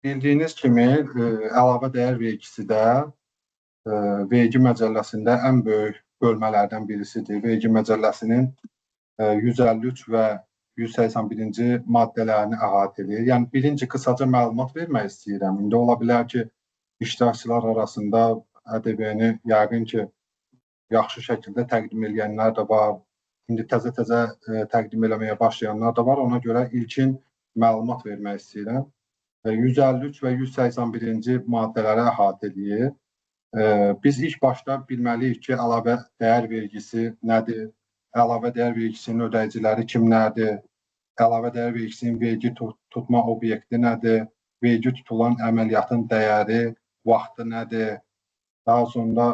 Bildiyiniz kimi, əlavə dəyər vergisi də vergi məcəlləsində ən böyük bölmələrdən birisidir. Vergi məcəlləsinin 153 və 181-ci maddələrini əhatə edir. Yəni, birinci qısaca məlumat vermək istəyirəm. İndi ola bilər ki, iştirakçılar arasında ƏDV-ni yəqin ki, yaxşı şəkildə təqdim edənlər də var. İndi təzə-təzə təqdim eləməyə başlayanlar da var. Ona görə ilkin məlumat vermək istəyirəm. 153 və 181-ci maddələri əhatə edir. Biz ilk başda bilməliyik ki, əlavə dəyər vergisi nədir? Əlavə dəyər vergisinin ödəyiciləri kimlərdir? Əlavə dəyər vergisinin vergi tutma obyekti nədir? Vergi tutulan əməliyyatın dəyəri, vaxtı nədir? Daha sonra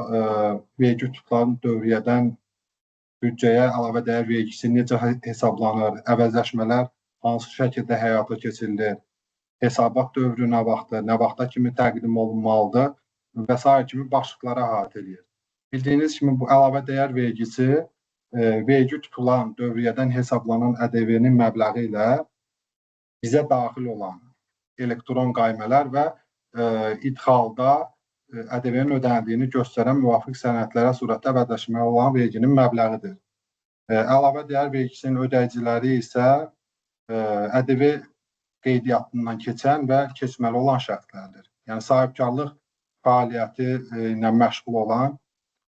vergi tutulan dövriyyədən büdcəyə əlavə dəyər vergisi necə hesablanır? Əvəzləşmələr hansı şəkildə həyata keçirilir? Hesabat dövrü nə vaxta kimi təqdim olunmalıdır və s. kimi başlıqlara əhatə edir. Bildiyiniz kimi, bu əlavə dəyər vergisi vergi tutulan dövriyyədən hesablanan ƏDV-nin məbləği ilə bizə daxil olan elektron qaymələr və idxalda ƏDV-nin ödənildiyini göstərən müvafiq sənədlərə surətdə əvəzləşməli olan verginin məbləğidir. Əlavə dəyər vergisinin ödəyiciləri isə ƏDV qeydiyyatından keçən və keçməli olan şəxslərdir. Yəni, sahibkarlıq fəaliyyəti ilə məşğul olan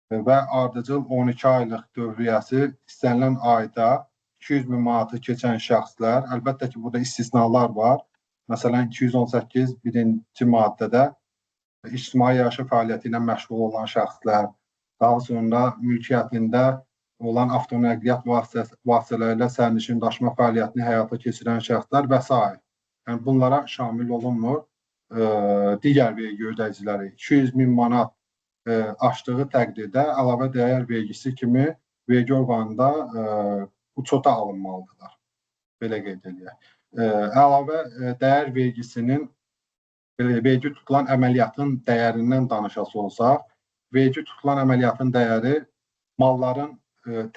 və ardıcıl 12 aylıq dövriyyəsi istənilən ayda 200.000 manatı keçən şəxslər, əlbəttə ki, burada istisnalar var. Məsələn, 218 birinci maddədə ictimai yaşayış fəaliyyəti ilə məşğul olan şəxslər, daha sonra mülkiyyətində olan avtonəqliyyat vasitələri ilə sərnişin daşıma fəaliyyətini həyata keçirən şəxslər və s. Yəni, bunlara şamil olunmur. Digər vergi ödəyiciləri 200.000 manat aşdığı təqdirdə əlavə dəyər vergisi kimi vergi orqanında uçota alınmalıdırlar. Belə qeyd edək. Əlavə dəyər vergisinin vergi tutulan əməliyyatın dəyərindən danışası olsaq, vergi tutulan əməliyyatın dəyəri malların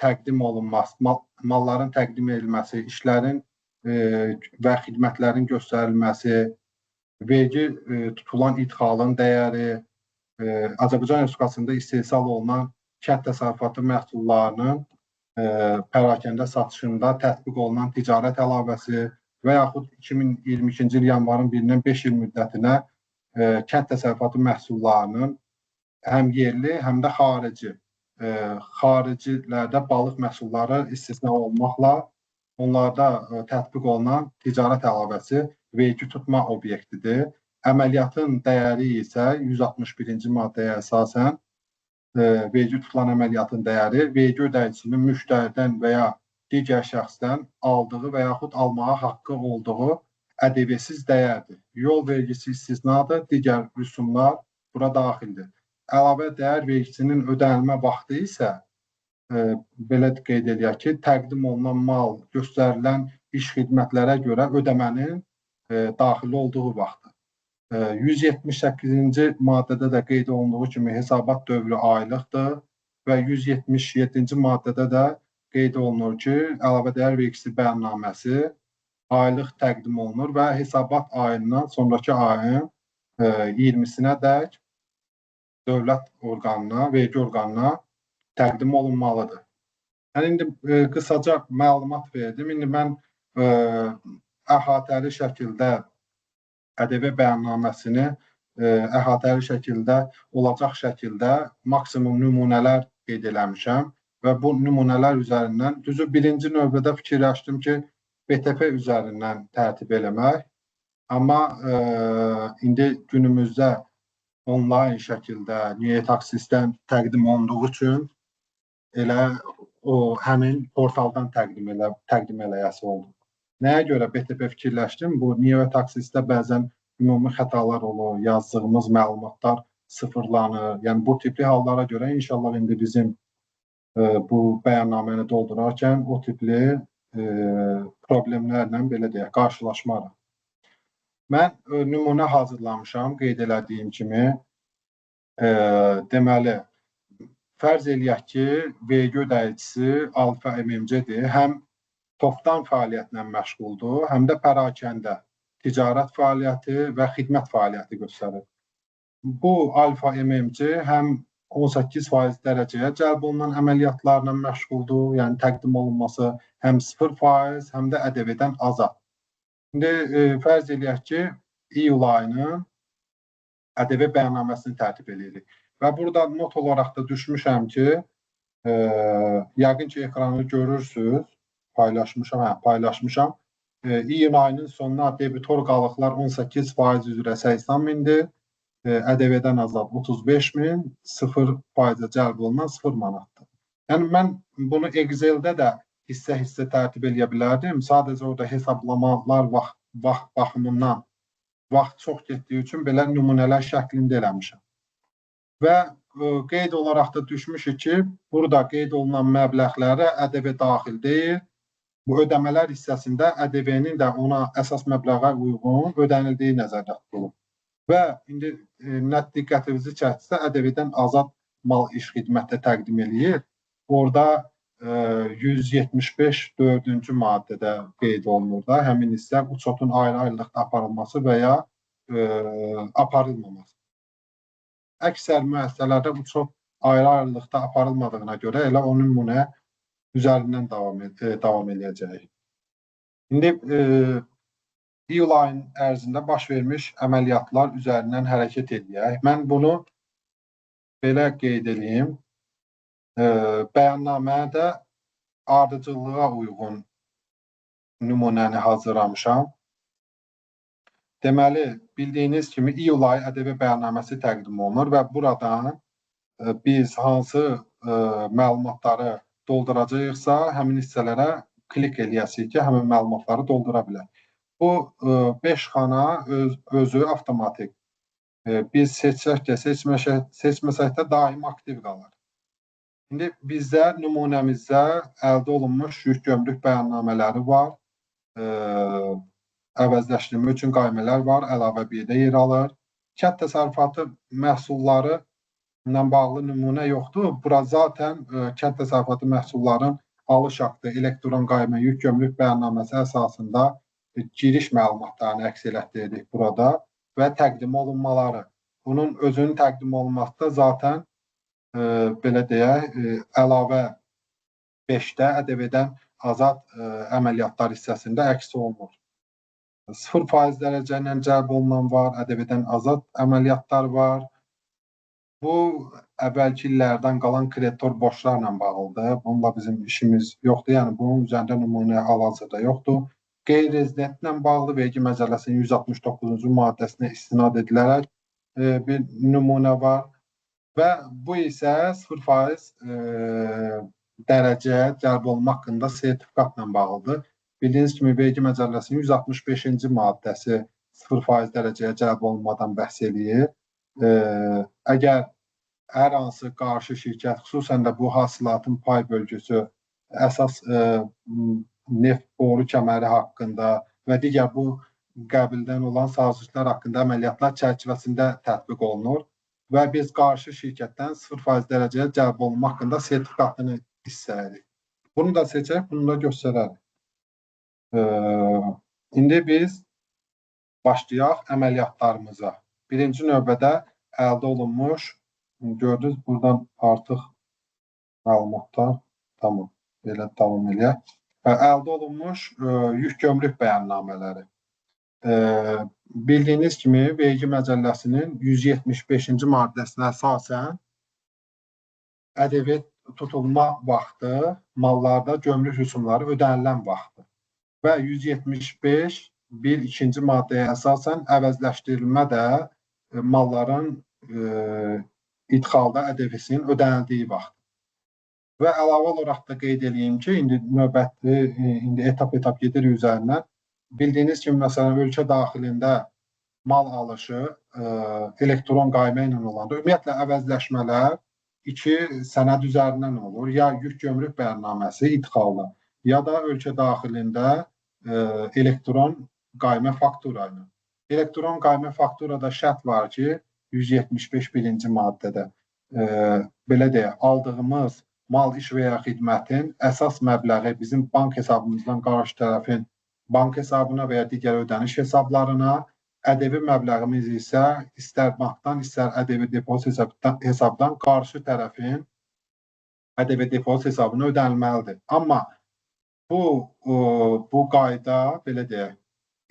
təqdim olunması, malların təqdim edilməsi, işlərin və xidmətlərin göstərilməsi, vergi tutulan idxalın dəyəri, Azərbaycan Respublikasında istehsal olunan kənd təsərrüfatı məhsullarının pərakəndə satışında tətbiq olunan ticarət əlavəsi və yaxud 2022-ci il yanvarın 1-dən 5 il müddətinə kənd təsərrüfatı məhsullarının həm yerli, həm də xaricilərdə balıq məhsulları istisna olmaqla onlarda tətbiq olunan ticarət əlavəsi vergi tutma obyektidir. Əməliyyatın dəyəri isə 161-ci maddəyə əsasən vergi tutulan əməliyyatın dəyəri vergi ödəyicisinin müştəridən və ya digər şəxsdən aldığı və yaxud almağa haqqı olduğu ƏDV-siz dəyərdir. Yol vergisi istisnadır, digər rüsumlar bura daxildir. Əlavə dəyər vergisinin ödənilmə vaxtı isə belə qeyd edək ki, təqdim olunan mal, göstərilən iş xidmətlərə görə ödəmənin daxil olduğu vaxtdır. 178-ci maddədə də qeyd olunduğu kimi hesabat dövrü aylıqdır və 177-ci maddədə də qeyd olunur ki, əlavə dəyər vergisi bəyannaməsi aylıq təqdim olunur və hesabat ayından sonraki ayın 20-sinə dək dövlət orqanına, vergi orqanına təqdim olunmalıdır. Yəni, indi qısaca məlumat verdim. İndi mən əhatəli şəkildə ƏDV bəyannaməsini əhatəli şəkildə olacaq şəkildə maksimum nümunələr qeyd eləmişəm və bu nümunələr üzərindən düzü birinci növbədə fikirləşdim ki, BTP üzərindən tərtib eləmək. Amma indi günümüzdə onlayn şəkildə NÜETAX sistem təqdim olunduğu üçün elə o həmin portaldan təqdim eləyəsi oldu. Nəyə görə BTP fikirləşdim? Bu NÜETAX sistemdə bəzən ümumi xətalar olur, yazdığımız məlumatlar sıfırlanır. Yəni bu tipli hallara görə inşallah indi bizim bu bəyannaməni doldurarkən o tipli problemlərlə belə deyək, qarşılaşmarıq. Mən nümunə hazırlamışam, qeyd elədiyim kimi. Deməli, fərz eləyək ki, vergi ödəyicisi Alfa MMC-dir. Həm topdan fəaliyyətlə məşğuldur, həm də pərakəndə. ticarət fəaliyyəti və xidmət fəaliyyəti göstərir. Bu alfa MMC həm 18% dərəcəyə cəlb olunan əməliyyatlarla məşğuldur, yəni təqdim olunması həm 0%, həm də ƏDV-dən azad. İndi fərz eləyək ki, iyul ayının ƏDV bəyannaməsini tərtib edirik. Və burada not olaraq da düşmüşəm ki, yəqin ki, ekranı görürsünüz, paylaşmışam. İyun ayının sonuna debitor qalıqlar 18% üzrə 80 mindir, ƏDV-dən azad 35 min, 0%-ə cəlb olunan 0 manatdır. Yəni, mən bunu Excel-də də hissə-hissə tərtib edə bilərdim. Sadəcə orada hesablamalar baxımından vaxt çox getdiyi üçün belə nümunələr şəklində eləmişəm. Və qeyd olaraq da düşmüşük ki, burada qeyd olunan məbləğlərə ƏDV daxil deyil. Bu ödəmələr hissəsində ƏDV-nin də ona əsas məbləğə uyğun ödənildiyi nəzərdə tutulub. Və indi diqqətinizi çəksə, ƏDV-dən azad mal iş xidmətdə təqdim eləyir. Orada 175 4-cü maddədə qeyd olunur da, həmin hissə uçotun ayrı-ayrılıqda aparılması və ya aparılmaması. Əksər müəssisələrdə uçot ayrı-ayrılıqda aparılmadığına görə elə o nümunə üzərindən davam edəcəyik. İndi iyul ayının ərzində baş vermiş əməliyyatlar üzərindən hərəkət edək. Mən bunu belə qeyd edeyim. Bəyannamədə ardıcıllığa uyğun nümunəni hazırlamışam. Deməli, bildiyiniz kimi iyul ayı ƏDV bəyannaməsi təqdim olunur və buradan biz hansı məlumatları dolduracaqsa, həmin hissələrə klik eləyəsik ki, həmin məlumatları doldura bilək. Bu 5 xana özü avtomatik. Biz seçsək də, seçməsək də daim aktiv qalır. İndi bizdə nümunəmizdə əldə olunmuş yük gömrük bəyannamələri var. Əvəzləşdirmə üçün qaymələr var, əlavə 1-də yer alır. Kənd təsərrüfatı məhsulları ilə bağlı nümunə yoxdur. Bura zaten kənd təsərrüfatı məhsulların alış aktı, elektron qaymə, yük gömrük bəyannaməsi əsasında giriş məlumatlarını əks etdiririk burada və təqdim olunmaları. Bunun özünün təqdim olunması da zaten belə deyək, əlavə 5-də ƏDV-dən azad əməliyyatlar hissəsində əks olunur. 0% dərəcə ilə cəlb olunan var, ƏDV-dən azad əməliyyatlar var. Bu, əvvəlki illərdən qalan kreditor borclarla bağlıdır. Bununla bizim işimiz yoxdur, yəni bunun üzərində nümunə hal-hazırda yoxdur. Qeyri-rezidentlə bağlı vergi məcəlləsinin 169-cu maddəsinə istinad edilərək bir nümunə var. Və bu isə 0% dərəcə cəlb olma haqqında sertifikatla bağlıdır. Bildiyiniz kimi, vergi məcəlləsinin 165-ci maddəsi 0% dərəcəyə cəlb olmadan bəhs edir. Əgər hər hansı qarşı şirkət, xüsusən də bu hasilatın pay bölgüsü, əsas neft boru kəməri haqqında və digər bu qəbildən olan sazişlər haqqında əməliyyatlar çərçivəsində tətbiq olunur. Və biz qarşı şirkətdən 0% dərəcəyə cəlb olunma haqqında sertifikatını istəyirik. Bunu da seçək, bunu da göstərərik. İndi biz başlayaq əməliyyatlarımıza. Birinci növbədə əldə olunmuş, gördünüz, buradan artıq məlumatlar, tamam, belə davam eləyək. Əldə olunmuş yük gömrük bəyannamələri. Bildiyiniz kimi, vergi məcəlləsinin 175-ci maddəsinə əsasən ƏDV tutulma vaxtı mallarda gömrük rüsumları ödənilən vaxtdır. Və 175.1.2-ci maddəyə əsasən əvəzləşdirilmə də malların idxalda ƏDV-sinin ödənildiyi vaxtdır. Və əlavə olaraq da qeyd edeyim ki, indi etap gedirik üzərindən. Bildiyiniz kimi, məsələn, ölkə daxilində mal alışı elektron qaymə ilə olanda, ümumiyyətlə əvəzləşmələr 2 sənəd üzərindən olur. Ya yük gömrük bəyannaməsi idxalda, ya da ölkə daxilində elektron qaymə faktura ilə. Elektron qaymə fakturada şərt var ki, 175.1-ci maddədə belə deyək, aldığımız mal, iş və ya xidmətin əsas məbləği bizim bank hesabımızdan qarşı tərəfin bank hesabına və ya digər ödəniş hesablarına, ƏDV məbləğimiz isə istər bankdan, istər ƏDV depozit hesabdan qarşı tərəfin ƏDV depozit hesabına ödənilməlidir. Amma bu qayda, belə deyək,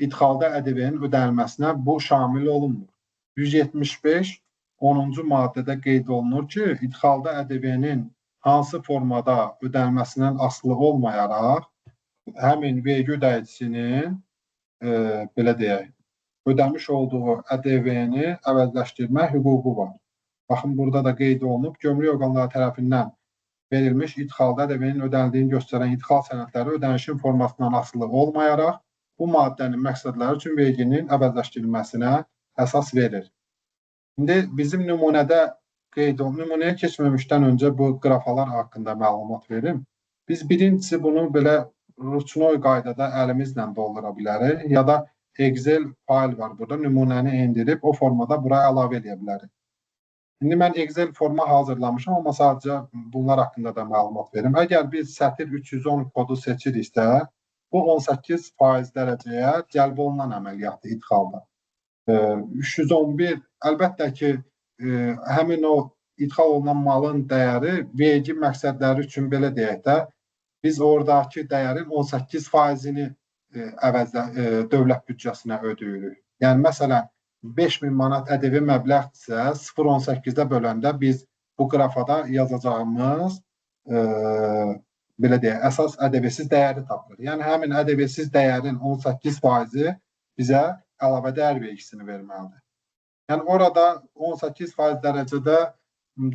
idxalda ƏDV-nin ödənilməsinə bu şamil olunmur. 175 10-cu maddədə qeyd olunur ki, idxalda ƏDV-nin hansı formada ödənilməsindən asılı olmayaraq, həmin vergi ödəyicisinin belə deyək, ödəmiş olduğu ƏDV-ni əvəzləşdirmə hüququ var. Baxın, burada da qeyd olunub, gömrük orqanları tərəfindən verilmiş idxalda ƏDV-nin ödənildiyini göstərən idxal sənədləri ödənişin formasından asılı olmayaraq, bu maddənin məqsədləri üçün verginin əvəzləşdirilməsinə əsas verir. İndi bizim nümunədə qeyd olunub, nümunəyə keçməmişdən öncə bu qrafalar haqqında məlumat verim. Biz birincisi bunu belə ruchnoy qaydada əlimizlə doldura bilərik, ya da Excel fayl var burada, nümunəni indirib o formada buraya əlavə edə bilərik. İndi mən Excel forma hazırlamışam, amma sadəcə bunlar haqqında da məlumat verim. Əgər biz sətir 310 kodu seçiriksə, bu 18% dərəcəyə cəlb olunan əməliyyatdır idxalda. 311, əlbəttə ki, həmin o idxal olunan malın dəyəri vergi məqsədləri üçün belə deyək də, biz oradakı dəyərin 18%-ni dövlət büdcəsinə ödəyirik. Yəni, məsələn, 5000 manat ƏDV məbləğdirsə, 0.18-də böləndə biz bu qrafada yazacağımız belə deyək, əsas ƏDV-siz dəyəri tapılır. Yəni, həmin ƏDV-siz dəyərin 18%-i bizə əlavə dəyər vergisini verməlidir. Yəni, orada 18% dərəcədə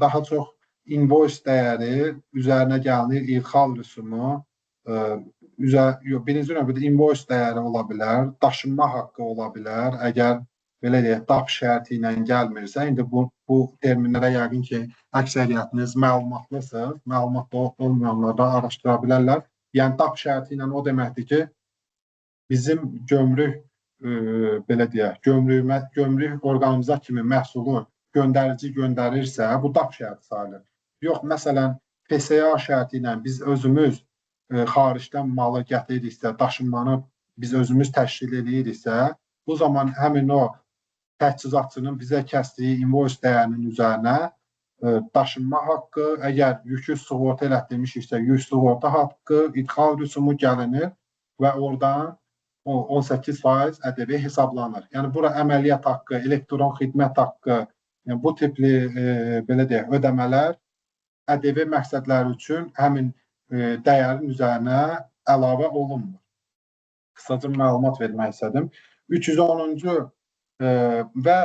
daha çox invoice dəyəri, üzərinə gəlinir idxal rüsumu, birinci növbədə invoice dəyəri ola bilər, daşınma haqqı ola bilər, əgər belə deyək, DAP şərti ilə gəlmirsə, indi bu terminlərə yəqin ki, əksəriyyətiniz məlumatlısınız, məlumatlı olmayanlar da araşdıra bilərlər. Yəni, DAP şərti ilə o deməkdir ki, bizim gömrük, belə deyək, gömrük orqanımıza kimi məhsulu göndərici göndərirsə, bu DAP şərti sayılır. Yox, məsələn, PSA şərti ilə biz özümüz xaricdən malı gətiririksə, daşınmanı biz özümüz təşkil ediriksə, bu zaman həmin o təchizatçının bizə kəsdiyi invoice dəyərinin üzərinə daşınma haqqı, əgər yükü sığorta elətdirmişiksə, yük sığorta haqqı, idxal rüsumu gəlinir və oradan 18% ƏDV hesablanır. Yəni, bura əməliyyat haqqı, elektron xidmət haqqı, yəni, bu tipli belə deyək, ödəmələr ƏDV məqsədləri üçün həmin dəyərin üzərinə əlavə olunmur. Qısaca məlumat vermək istədim. 310-cu və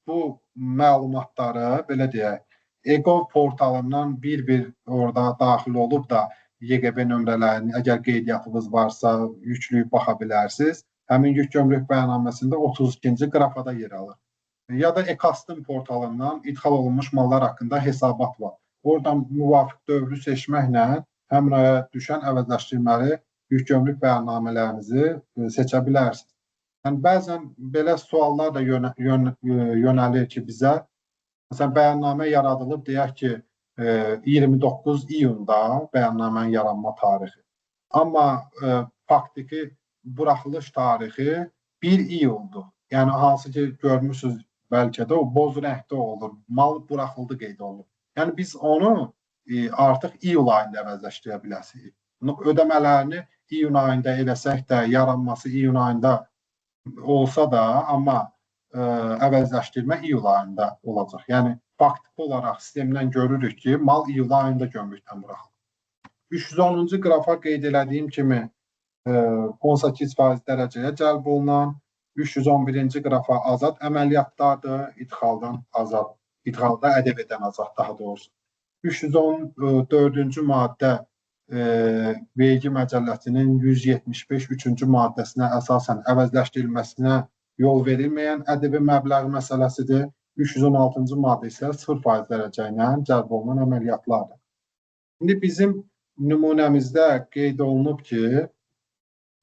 bu məlumatları, belə deyək, EGOV portalından bir-bir orada daxil olub da YQB nömrələrini, əgər qeydiyyatınız varsa, yükləyib baxa bilərsiniz. Həmin yük gömrük bəyannaməsində 32-ci qrafada yer alır. Ya da EKASTın portalından idxal olunmuş mallar haqqında hesabat var. Oradan müvafiq dövrü seçməklə həmraya düşən əvəzləşdirməli yük gömrük bəyannamələrinizi seçə bilərsiniz. Yəni, bəzən belə suallar da yönəlir ki, bizə, məsələn, bəyannamə yaradılıb, deyək ki, 29 iyunda bəyannamənin yaranma tarixi. Amma faktiki buraxılış tarixi 1 iyuldur. Yəni, hansı ki, görmüşsünüz, bəlkə də o boz rəngdə olur, mal buraxıldı qeyd olunur. Yəni, biz onu artıq iyul ayında əvəzləşdirə biləsirik. Ödəmələrini iyun ayında eləsək də, yaranması iyun ayında olsa da, amma əvəzləşdirmə iyul ayında olacaq. Yəni, faktiki olaraq sistemdən görürük ki, mal iyul ayında gömrükdən buraxılır. 310-cu qrafa qeyd elədiyim kimi 18% dərəcəyə cəlb olunan, 311-ci qrafa azad əməliyyatlardır, idxaldan azad, idxalda ƏDV-dən azad daha doğrusu. 314-cü maddə vergi məcəlləsinin 175-3-cü maddəsinə əsasən əvəzləşdirilməsinə yol verilməyən ƏDV məbləği məsələsidir. 316-cı maddə isə 0% dərəcə ilə cəlb olunan əməliyyatlardır. İndi bizim nümunəmizdə qeyd olunub ki,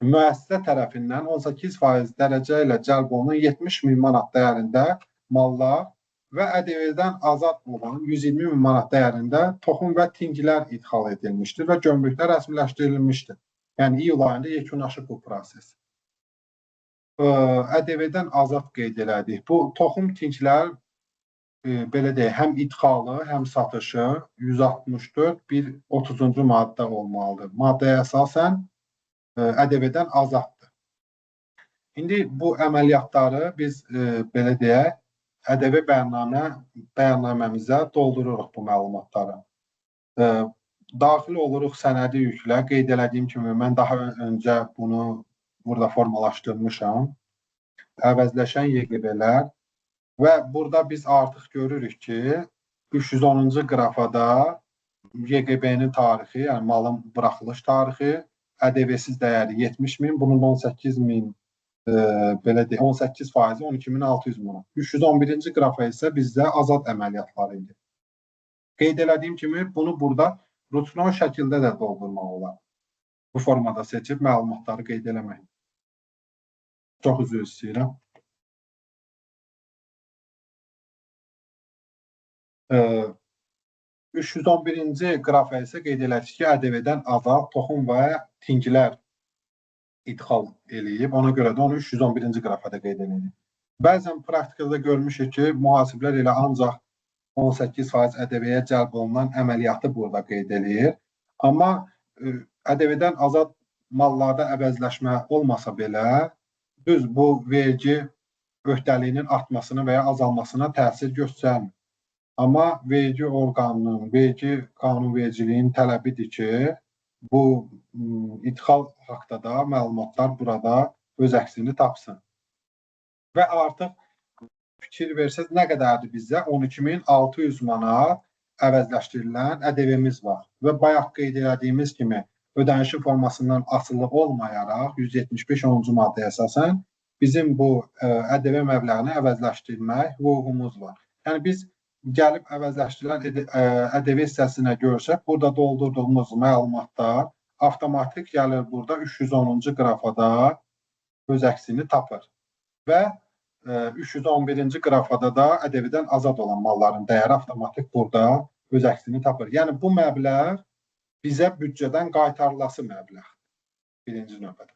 müəssisə tərəfindən 18% dərəcə ilə cəlb olunan 70.000 manat dəyərində mallar və ƏDV-dən azad olan 120.000 manat dəyərində toxum və tingilər idxal edilmişdir və gömrükdə rəsmiləşdirilmişdir. Yəni, iyul ayında yekunlaşıb bu proses. ƏDV-dən azad qeyd elədik. Bu toxum tinklər belə deyək, həm idxalı, həm satışı 164.1.30-cu maddə olmalıdır. Maddəyə əsasən ƏDV-dən azaddır. İndi bu əməliyyatları biz belə deyək, ƏDV bəyannaməmizə doldururuq bu məlumatları. Daxil oluruq sənədi yüklə. Qeyd elədiyim kimi, mən daha öncə bunu burada formalaşdırmışam. Əvəzləşən YQB-lər və burada biz artıq görürük ki, 310-cu qrafada YQB-nin tarixi, yəni malın buraxılış tarixi, ƏDV-siz dəyəri 70.000, bunun 18.000 belə deyək, 18%, 12.600 manat. 311-ci qrafa isə bizdə azad əməliyyatları idi. Qeyd elədiyim kimi, bunu burada rutinal şəkildə də doldurmaq olar. Bu formada seçib məlumatları qeyd eləmək. Çox üzr istəyirəm. 311-ci qrafa isə qeyd elədik ki, ƏDV-dən azad toxum və tinklər idxal eləyib. Ona görə də onu 311-ci qrafada qeyd edirik. Bəzən praktikada görmüşük ki, mühasiblər elə ancaq 18% ƏDV-yə cəlb olunan əməliyyatı burada qeyd edir. Amma ƏDV-dən azad mallarda əvəzləşmə olmasa belə, düz bu vergi öhdəliyinin artmasına və ya azalmasına təsir göstərmir. Amma vergi orqanının, vergi qanunvericiliyinin tələbidir ki, bu idxal haqqında da məlumatlar burada öz əksini tapsın. Və artıq fikir versəz, nə qədərdir bizdə? 12.600 manat əvəzləşdirilən ƏDV-miz var. Və bayaq qeyd elədiyimiz kimi, ödənişin formasından asılı olmayaraq 175-10-cu maddəyə əsasən bizim bu ƏDV məbləğini əvəzləşdirmək hüququmuz var. Yəni biz gəlib əvəzləşdirilən ƏDV hissəsinə görsək, burada doldurduğumuz məlumatlar avtomatik gəlir burada 310-cu qrafada öz əksini tapır. Və 311-ci qrafada da ƏDV-dən azad olan malların dəyəri avtomatik burada öz əksini tapır. Yəni bu məbləğ bizə büdcədən qaytarılası məbləğdir birinci növbədə.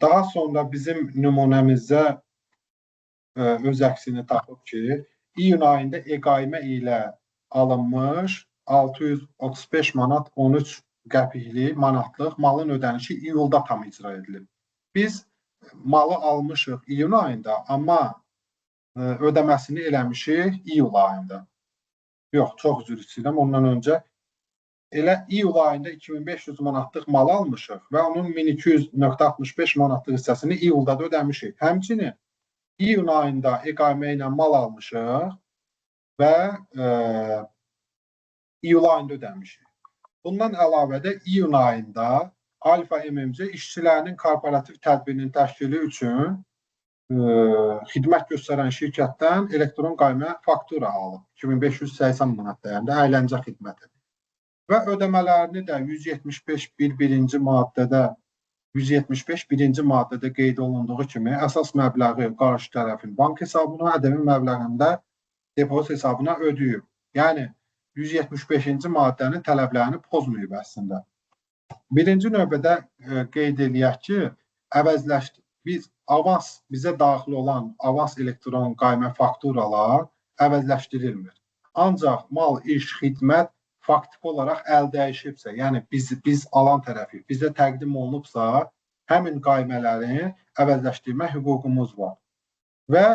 Daha sonra bizim nümunəmizdə öz əksini tapıb ki, iyun ayında EQAİMə ilə alınmış 635 manat 13 qəpikli manatlıq malın ödənişi iyulda tam icra edilib. Biz malı almışıq iyun ayında, amma ödəməsini eləmişik iyul ayında. Yox, çox üzr istəyirəm, ondan öncə elə iyul ayında 2500 manatlıq mal almışıq və onun 1200.65 manatlıq hissəsini iyulda da ödəmişik. Həmçinin iyun ayında EQAİMə ilə mal almışıq və iyul ayında ödəmişik. Bundan əlavə də iyun ayında Alfa MMC işçilərinin korporativ tədbirinin təşkili üçün xidmət göstərən şirkətdən elektron qaymə faktura alıb. 2580 manat dəyərində əyləncə xidməti. Və ödəmələrini də 175.1-ci maddədə 175 maddədə qeyd olunduğu kimi əsas məbləği qarşı tərəfin bank hesabına, ƏDV məbləğində depozit hesabına ödəyib. Yəni 175-ci maddənin tələblərini pozmayıb əslində. Birinci növbədə qeyd eləyək ki, bizə daxil olan avans elektron qaymə fakturalar əvəzləşdirilmir. Ancaq mal, iş, xidmət faktiki olaraq əl dəyişibsə, yəni biz alan tərəfi bizə təqdim olunubsa, həmin qaymələri əvəzləşdirmə hüququmuz var. Və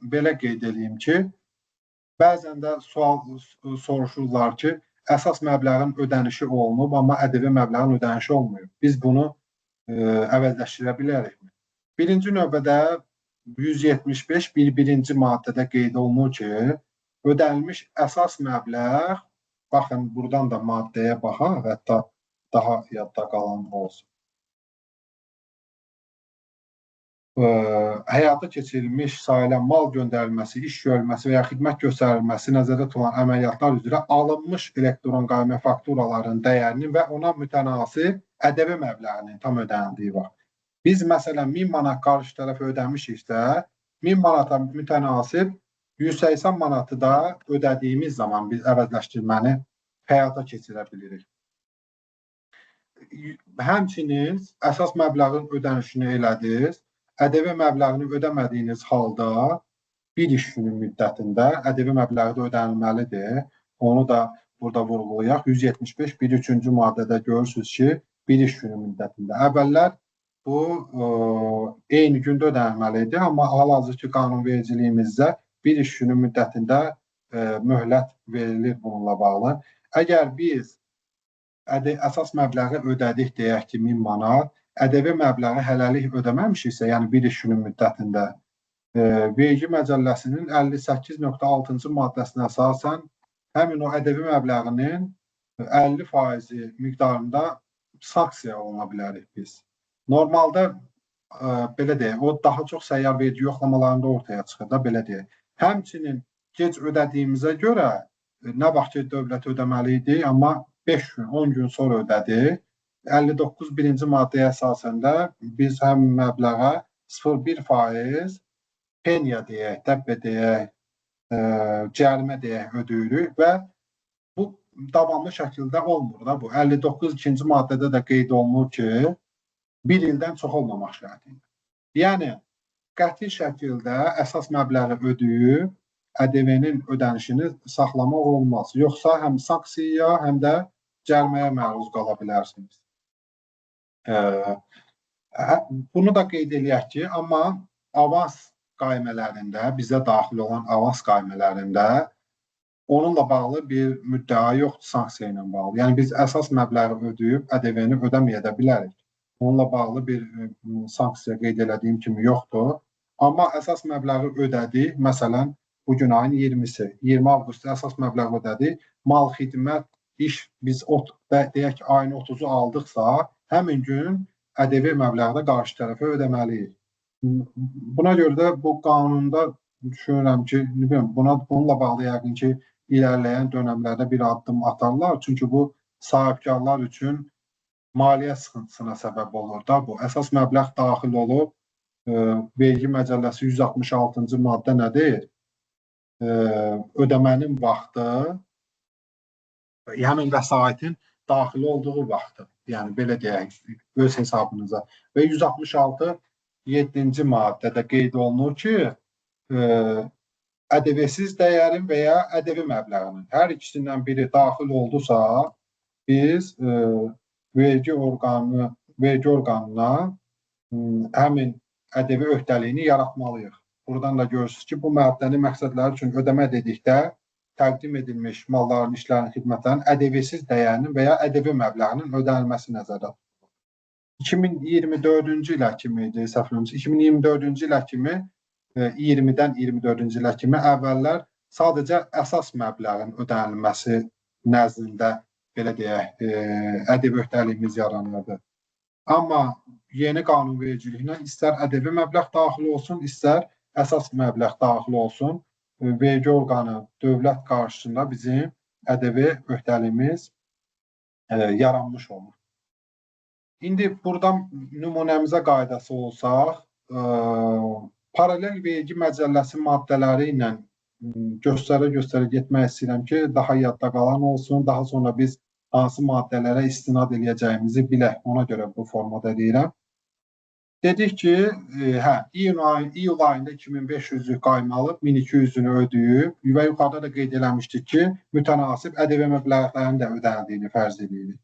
belə qeyd edeyim ki, bəzən də sual soruşurlar ki, əsas məbləğin ödənişi olunub, amma ƏDV məbləğin ödənişi olmuyor. Biz bunu əvəzləşdirə bilərikmi? Birinci növbədə 175.1-ci maddədə qeyd olunur ki, ödənilmiş əsas məbləğ, baxın, buradan da maddəyə baxaq, hətta daha yadda qalan olsun. Həyata keçirilmiş sayılan mal göndərilməsi, iş görülməsi və ya xidmət göstərilməsi nəzərdə tutulan əməliyyatlar üzrə alınmış elektron qaymə fakturaların dəyərinin və ona mütənasib ƏDV məbləğinin tam ödənildiyi var. Biz məsələn 1000 manat qarşı tərəfə ödəmişiksə, 1000 manata mütənasib 180 manatı da ödədiyimiz zaman biz əvəzləşdirməni həyata keçirə bilirik. həmçinin əsas məbləğin ödənişini elədiniz. ƏDV məbləğini ödəmədiyiniz halda bir iş günü müddətində ƏDV məbləği də ödənilməlidir. Onu da burada vurğulayaq. 175.1.3-cü maddədə görürsünüz ki, bir iş günü müddətində. Əvvəllər bu eyni gündə ödənilməli idi, amma hal-hazırki qanunvericiliyimizdə bir iş günü müddətində möhlət verilir bununla bağlı. Əgər biz əsas məbləği ödədik deyək ki, 1000 manat, ƏDV məbləği hələlik ödəməmişiksə, yəni bir iş günü müddətində, vergi məcəlləsinin 58.6-cı maddəsinə əsasən həmin o ƏDV məbləğinin 50% miqdarında sanksiya oluna bilərik biz. Normalda belə deyək, o daha çox səyyar vergi yoxlamalarında ortaya çıxır da, belə deyək. Həmçinin gec ödədiyimizə görə nə vaxt ki, dövlət ödəməli idi, amma 5 gün, 10 gün sonra ödədik. 59.1-ci maddəyə əsasən də biz həmin məbləğə 0,1% peniya deyək, dəbbə deyək, cərimə deyək, ödəyirik və bu davamlı şəkildə olmur da bu. 59.2-ci maddədə də qeyd olunur ki, bir ildən çox olmamaq şərtilə. Yəni, qəti şəkildə əsas məbləği ödəyib, ƏDV-nin ödənişini saxlamaq olmaz. Yoxsa həm sanksiyaya, həm də cəriməyə məruz qala bilərsiniz. Bunu da qeyd eləyək ki, amma avans qaymələrində, bizə daxil olan avans qaymələrində onunla bağlı bir müddəa yoxdur, sanksiya ilə bağlı. Yəni, biz əsas məbləği ödəyib, ƏDV-ni ödəməyə də bilərik. Onunla bağlı bir sanksiya qeyd elədiyim kimi yoxdur. Amma əsas məbləği ödədik, məsələn, bugün ayın 20-si, 20 avqustda əsas məbləği ödədik, mal, xidmət, iş biz deyək ki, ayın 30-u aldıqsa, həmin gün ƏDV məbləği də qarşı tərəfə ödəməliyik. Buna görə də bu qanunda düşünürəm ki, bununla bağlı yəqin ki, ilərləyən dönəmlərdə bir addım atarlar. Çünki bu sahibkarlar üçün maliyyə sıxıntısına səbəb olur da bu. Əsas məbləğ daxil olub, vergi məcəlləsi 166-cı maddə nə deyir? Ödəmənin vaxtı, həmin vəsaitin daxil olduğu vaxtı, yəni belə deyək, öz hesabınıza. Və 166-7-ci maddədə qeyd olunur ki, ƏDV-siz dəyərin və ya ƏDV məbləğinin hər ikisindən biri daxil oldusa, biz vergi orqanına həmin ƏDV öhdəliyini yaratmalıyıq. Buradan da görürsünüz ki, bu məbləğin məqsədləri üçün ödəmə dedikdə təqdim edilmiş malların, işlərin, xidmətlərin ƏDV-siz dəyərinin və ya ƏDV məbləğinin ödənilməsi nəzərdə tutulur. 2024-cü ilə kimi, 2024-cü ilə kimi, 20-dən 24-cü ilə kimi əvvəllər sadəcə əsas məbləğin ödənilməsi nəzdində, belə deyək, ƏDV öhdəliyimiz yaranırdı. Amma yeni qanunvericiliklə istər ƏDV məbləğ daxil olsun, istər əsas məbləğ daxil olsun, vergi orqanı dövlət qarşısında bizim ƏDV öhdəliyimiz yaranmış olur. İndi buradan nümunəmizə qaydası olsaq, paralel vergi məcəlləsi maddələri ilə göstərə getmək istəyirəm ki, daha yadda qalan olsun, daha sonra biz hansı maddələrə istinad edəcəyimizi bilək, ona görə bu formada deyirəm. Dedik ki, iyul ayında 2500-lük qaymalıb, 1200-ünü ödəyib və yuxarıda da qeyd eləmişdik ki, mütənasib ƏDV məbləğlərinin də ödənildiyini fərz edirik.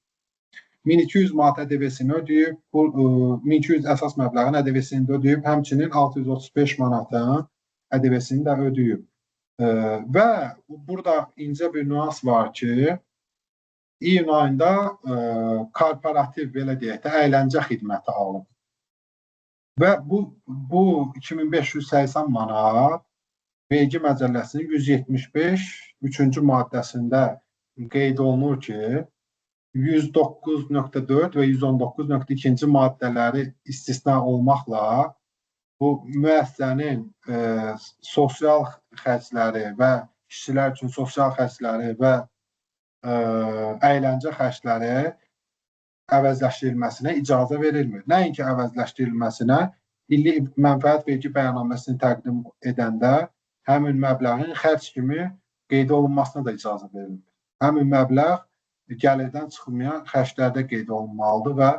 1200 manat ƏDV-sini ödəyib, 1200 əsas məbləğin ƏDV-sini də ödəyib, həmçinin 635 manatın ƏDV-sini də ödəyib. Və burada incə bir nüans var ki, iyun ayında korporativ, belə deyək də, əyləncə xidməti alıb. Və bu 2580 manat vergi məcəlləsinin 175-3-cü maddəsində qeyd olunur ki, 109.4 və 119.2-ci maddələri istisna olmaqla bu müəssisənin sosial xərcləri və işçilər üçün sosial xərcləri və əyləncə xərcləri əvəzləşdirilməsinə icazə verilmir. Nəinki əvəzləşdirilməsinə, illik mənfəət vergi bəyannaməsini təqdim edəndə həmin məbləğin xərc kimi qeyd olunmasına da icazə verilmir. Həmin məbləğ gəlirdən çıxmayan xərclərdə qeyd olunmalıdır və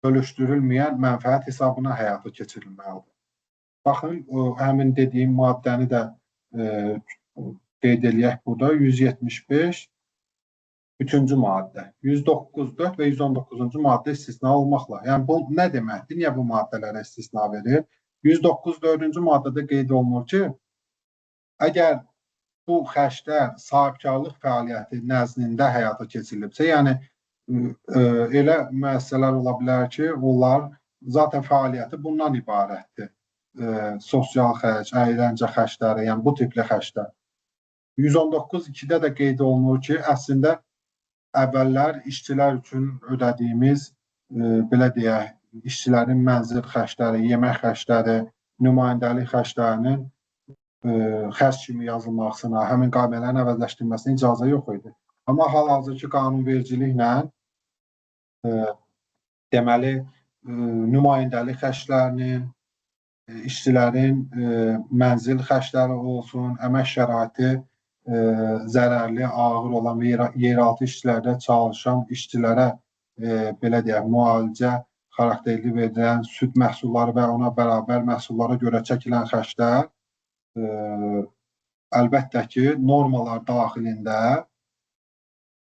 bölüşdürülməyən mənfəət hesabına həyata keçirilməlidir. Baxın, həmin dediyim maddəni də qeyd eləyək burada. 175 3-cü maddə, 109.4 və 119-cu maddə istisna olmaqla. Yəni, bu nə deməkdir? Niyə bu maddələrə istisna verir? 109.4-cü maddədə qeyd olunur ki, əgər bu xərclər sahibkarlıq fəaliyyəti nəzdində həyata keçirilibsə, yəni elə müəssisələr ola bilər ki, onlar zaten fəaliyyəti bundan ibarətdir. Sosial xərc, əyləncə xərcləri, yəni bu tipli xərclər. 119.2-də də qeyd olunur ki, əslində əvvəllər işçilər üçün ödədiyimiz, belə deyək, işçilərin mənzil xərcləri, yemək xərcləri, nümayəndəlik xərclərinin xərc kimi yazılmasına, həmin qaymələrin əvəzləşdirilməsinə icazə yox idi. Amma hal-hazırki qanunvericiliklə deməli, nümayəndəlik xərclərinin, işçilərin mənzil xərcləri olsun, əmək şəraiti zərərli, ağır olan yeraltı işçilərdə çalışan işçilərə belə deyək, müalicə xarakterli verilən süd məhsulları və ona bərabər məhsullara görə çəkilən xərclər əlbəttə ki, normalar daxilində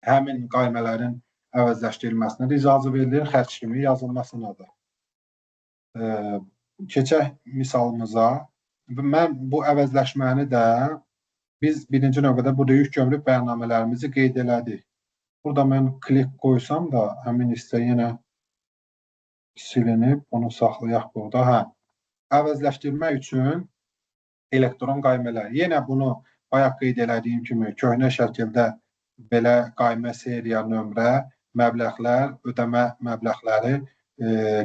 həmin qaymələrin əvəzləşdirilməsinə icazə verilir, xərc kimi yazılmasınadır. Keçək misalımıza. Mən bu əvəzləşməni də biz birinci növbədə burada yük gömrük bəyannamələrimizi qeyd elədik. Burada mən klik qoysam da həmin hissə yenə silinib, onu saxlayaq burada. Əvəzləşdirmək üçün elektron qaymələr. Yenə bunu bayaq qeyd elədiyim kimi köhnə şəkildə belə qaymə seriya nömrə, məbləğlər, ödəmə məbləğləri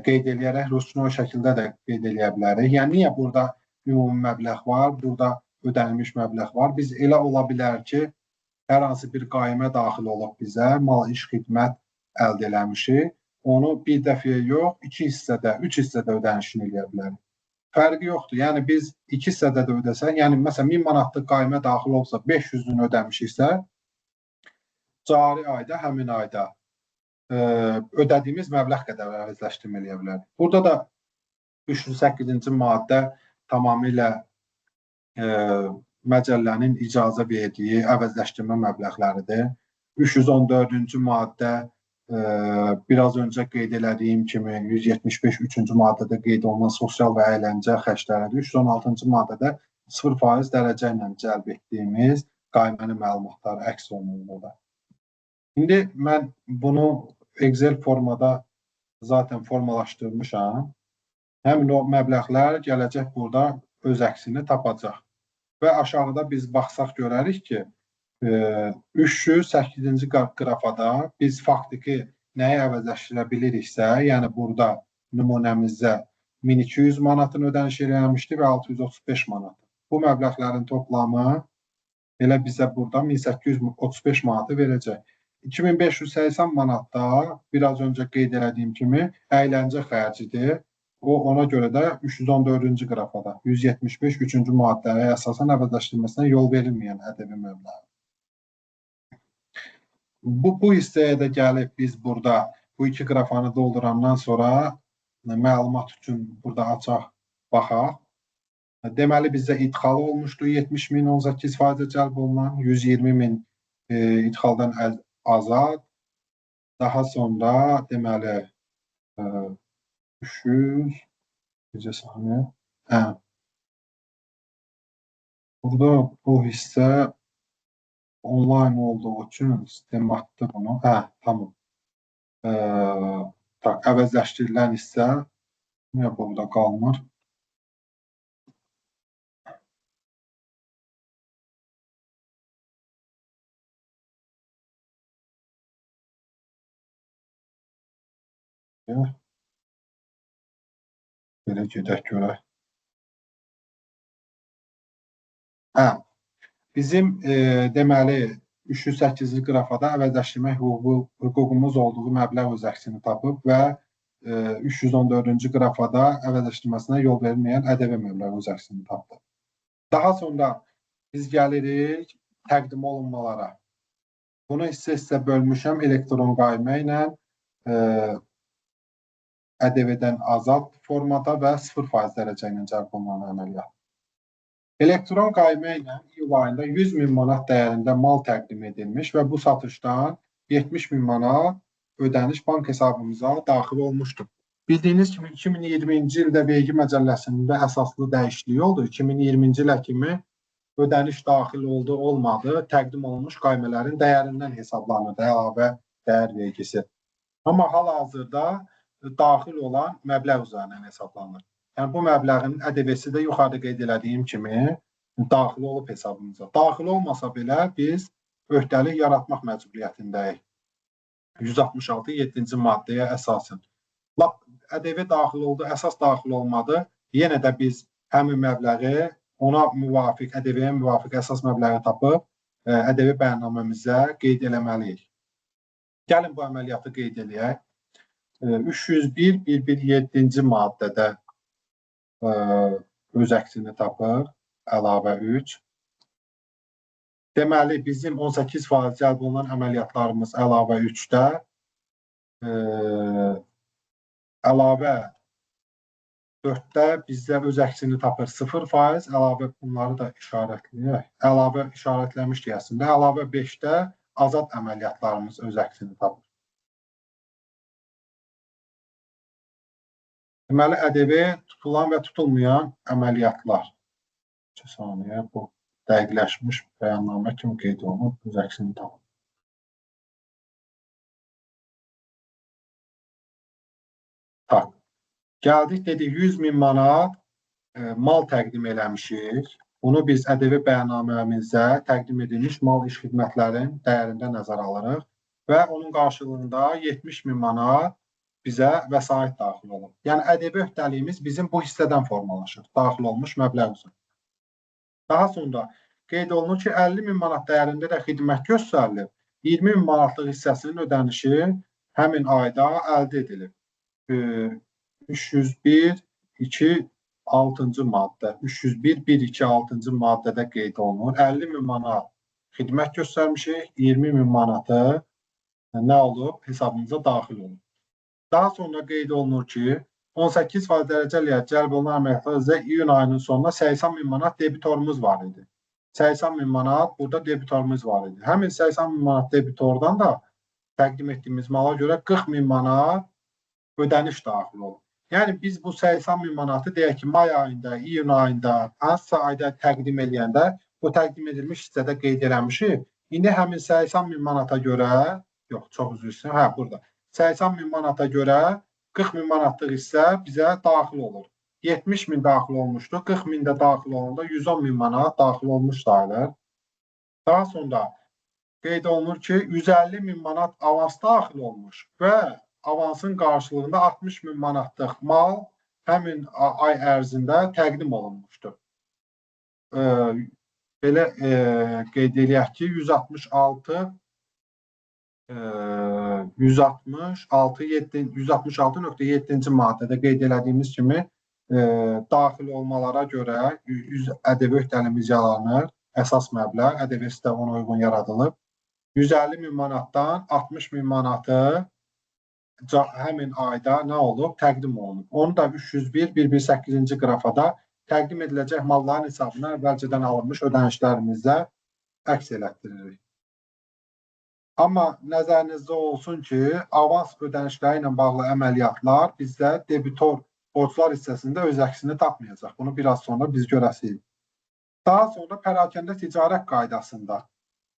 qeyd eləyərək rüsumlu şəkildə də qeyd eləyə bilərik. Yəni, niyə burada ümumi məbləğ var, burada ödənilmiş məbləğ var? Biz elə ola bilər ki, hər hansı bir qaymə daxil olub bizə, mal, iş, xidmət əldə eləmişik. Onu bir dəfəyə yox, 2 hissədə, 3 hissədə ödənişini eləyə bilərik. Fərqi yoxdur. Yəni, biz 2 hissədə də ödəsək, yəni, məsələn, 1000 manatlıq qaymə daxil olsa, 500-ünü ödəmişiksə, cari ayda, həmin ayda ödədiyimiz məbləğ qədər əvəzləşdirmə eləyə bilərik. Burada da 308-ci maddə tamamilə məcəllənin icazə verdiyi əvəzləşdirmə məbləğləridir. 314-cü maddə biraz öncə qeyd elədiyim kimi 175 3-cü maddədə qeyd olunan sosial və əyləncə xərcləridir. 316-cı maddədə 0% dərəcə ilə cəlb etdiyimiz qaymənin məlumatları əks olunmalıdır. İndi mən bunu Excel formada zaten formalaşdırmışam. Həmin o məbləğlər gələcək burada öz əksini tapacaq. Və aşağıda biz baxsaq görərik ki, 308-ci qrafada biz faktiki nəyi əvəzləşdirə biliriksə, yəni burada nümunəmizdə 1200 manatın ödəniş edilmişdir və 635 manat. Bu məbləğlərin toplamı elə bizə burada 1835 manatı verəcək. 2580 manatda biraz öncə qeyd elədiyim kimi əyləncə xərcidir. Ona görə də 314-cü qrafada 175 3-cü maddəyə əsasən əvəzləşdirilməsinə yol verilməyən ədəbi məbləğ. Bu hissəyə də gəlib biz burada bu iki qrafanı doldurandan sonra məlumat üçün burada açaq, baxaq. Deməli bizdə idxal olmuşdu 70.000 18% cəlb olunan 120.000 idxaldan azad. Daha sonra deməli 300 necə saniyə? Burada bu hissə onlayn olduğu üçün sistem atdı bunu. Tamam. Əvəzləşdirilən hissə niyə burada qalmır? Belə gedək görək. Bizim deməli 308-ci qrafada əvəzləşdirmək hüququmuz olduğu məbləğ öz əksini tapıb və 314-cü qrafada əvəzləşdirməsinə yol verilməyən ədəbi məbləğ öz əksini tapdı. Daha sonra biz gəlirik təqdim olunmalara. Bunu hissə bölmüşəm elektron qaymə ilə ƏDV-dən azad formada və 0% dərəcə ilə cəlb olunan əməliyyat. Elektron qaymə ilə iyul ayında 100.000 manat dəyərində mal təqdim edilmiş və bu satışdan 70.000 manat ödəniş bank hesabımıza daxil olmuşdur. Bildiyiniz kimi 2020-ci ildə vergi məcəlləsində əsaslı dəyişiklik oldu. 2020-ci ilə kimi ödəniş daxil oldu, olmadı, təqdim olunmuş qaymələrin dəyərindən hesablanırdı əlavə dəyər vergisi. Amma hal-hazırda daxil olan məbləğ üzərindən hesablanır. Yəni bu məbləğin ƏDV-si də yuxarıda qeyd etdiyim kimi daxil olub hesabımıza. Daxil olmasa belə biz öhdəlik yaratmaq məcburiyyətindəyik. 166-7-ci maddəyə əsasən. ƏDV daxil oldu, əsas daxil olmadı. Yenə də biz həmin məbləği ona müvafiq, ƏDV-yə müvafiq əsas məbləği tapıb ƏDV bəyannaməmizə qeyd eləməliyik. Gəlin bu əməliyyatı qeyd edək. 301.117-ci maddədə öz əksini tapır, əlavə 3. Deməli, bizim 18% cəlb olunan əməliyyatlarımız əlavə 3-də, əlavə 4-də bizdə öz əksini tapır 0%, əlavə bunları da işarətləyək. Əlavə işarətləmişdik əslində. Əlavə 5-də azad əməliyyatlarımız öz əksini tapır. Deməli, ƏDV tutulan və tutulmayan əməliyyatlar. 2 saniyə, bu dəqiqləşmiş bəyannamə kimi qeyd olunub, öz əksini tapır. Tak. Gəldik, dedik 100.000 manat mal təqdim eləmişik. Bunu biz ƏDV bəyannaməmizdə təqdim edilmiş mal iş xidmətlərin dəyərində nəzərə alırıq və onun qarşılığında 70.000 manat bizə vəsait daxil olub. Yəni, ƏDV öhdəliyimiz bizim bu hissədən formalaşır, daxil olmuş məbləğ üzrə. Daha sonra qeyd olunur ki, 50.000 manat dəyərində də xidmət göstərilib, 20.000 manatlıq hissəsinin ödənişi həmin ayda əldə edilib. 301.2.6-cı maddə, 301.1.2.6-cı maddədə qeyd olunur. 50.000 manat xidmət göstərmişik, 20.000 manatı nə olub? Hesabımıza daxil olub. Daha sonra qeyd olunur ki, 18% dərəcəliyə cəlb olunan əməliyyatlarımızda iyun ayının sonunda 80.000 manat debitorumuz var idi. 80.000 manat burada debitorumuz var idi. Həmin 80.000 manat debitordan da təqdim etdiyimiz mala görə 40.000 manat ödəniş daxil olub. Yəni biz bu 80.000 manatı deyək ki, may ayında, iyun ayında, hansısa ayda təqdim edəndə bu təqdim edilmiş hissədə qeyd eləmişik. İndi həmin 80.000 manata görə, yox, çox üzr istəyirəm, burada. 80.000 manata görə 40.000 manatlıq hissə bizə daxil olur. 70.000 daxil olmuşdur, 40.000 də daxil olanda 110.000 manat daxil olmuş sayılır. Daha sonra qeyd olunur ki, 150.000 manat avans daxil olmuş və avansın qarşılığında 60.000 manatlıq mal həmin ay ərzində təqdim olunmuşdur. Belə qeyd eləyək ki, 166.7-ci maddədə qeyd elədiyimiz kimi daxil olmalara görə ƏDV öhdəliyimiz yaranır. Əsas məbləğ ƏDV-si də ona uyğun yaradılıb. 150.000 manatdan 60.000 manatı həmin ayda nə olub? Təqdim olunub. Onu da 301.118-ci qrafada təqdim ediləcək malların hesabına əvvəlcədən alınmış ödənişlərimizdə əks elətdiririk. Amma nəzərinizdə olsun ki, avans ödənişləri ilə bağlı əməliyyatlar bizdə debitor borclar hissəsində öz əksini tapmayacaq. Bunu biraz sonra biz görəsirik. Daha sonra pərakəndə ticarət qaydasında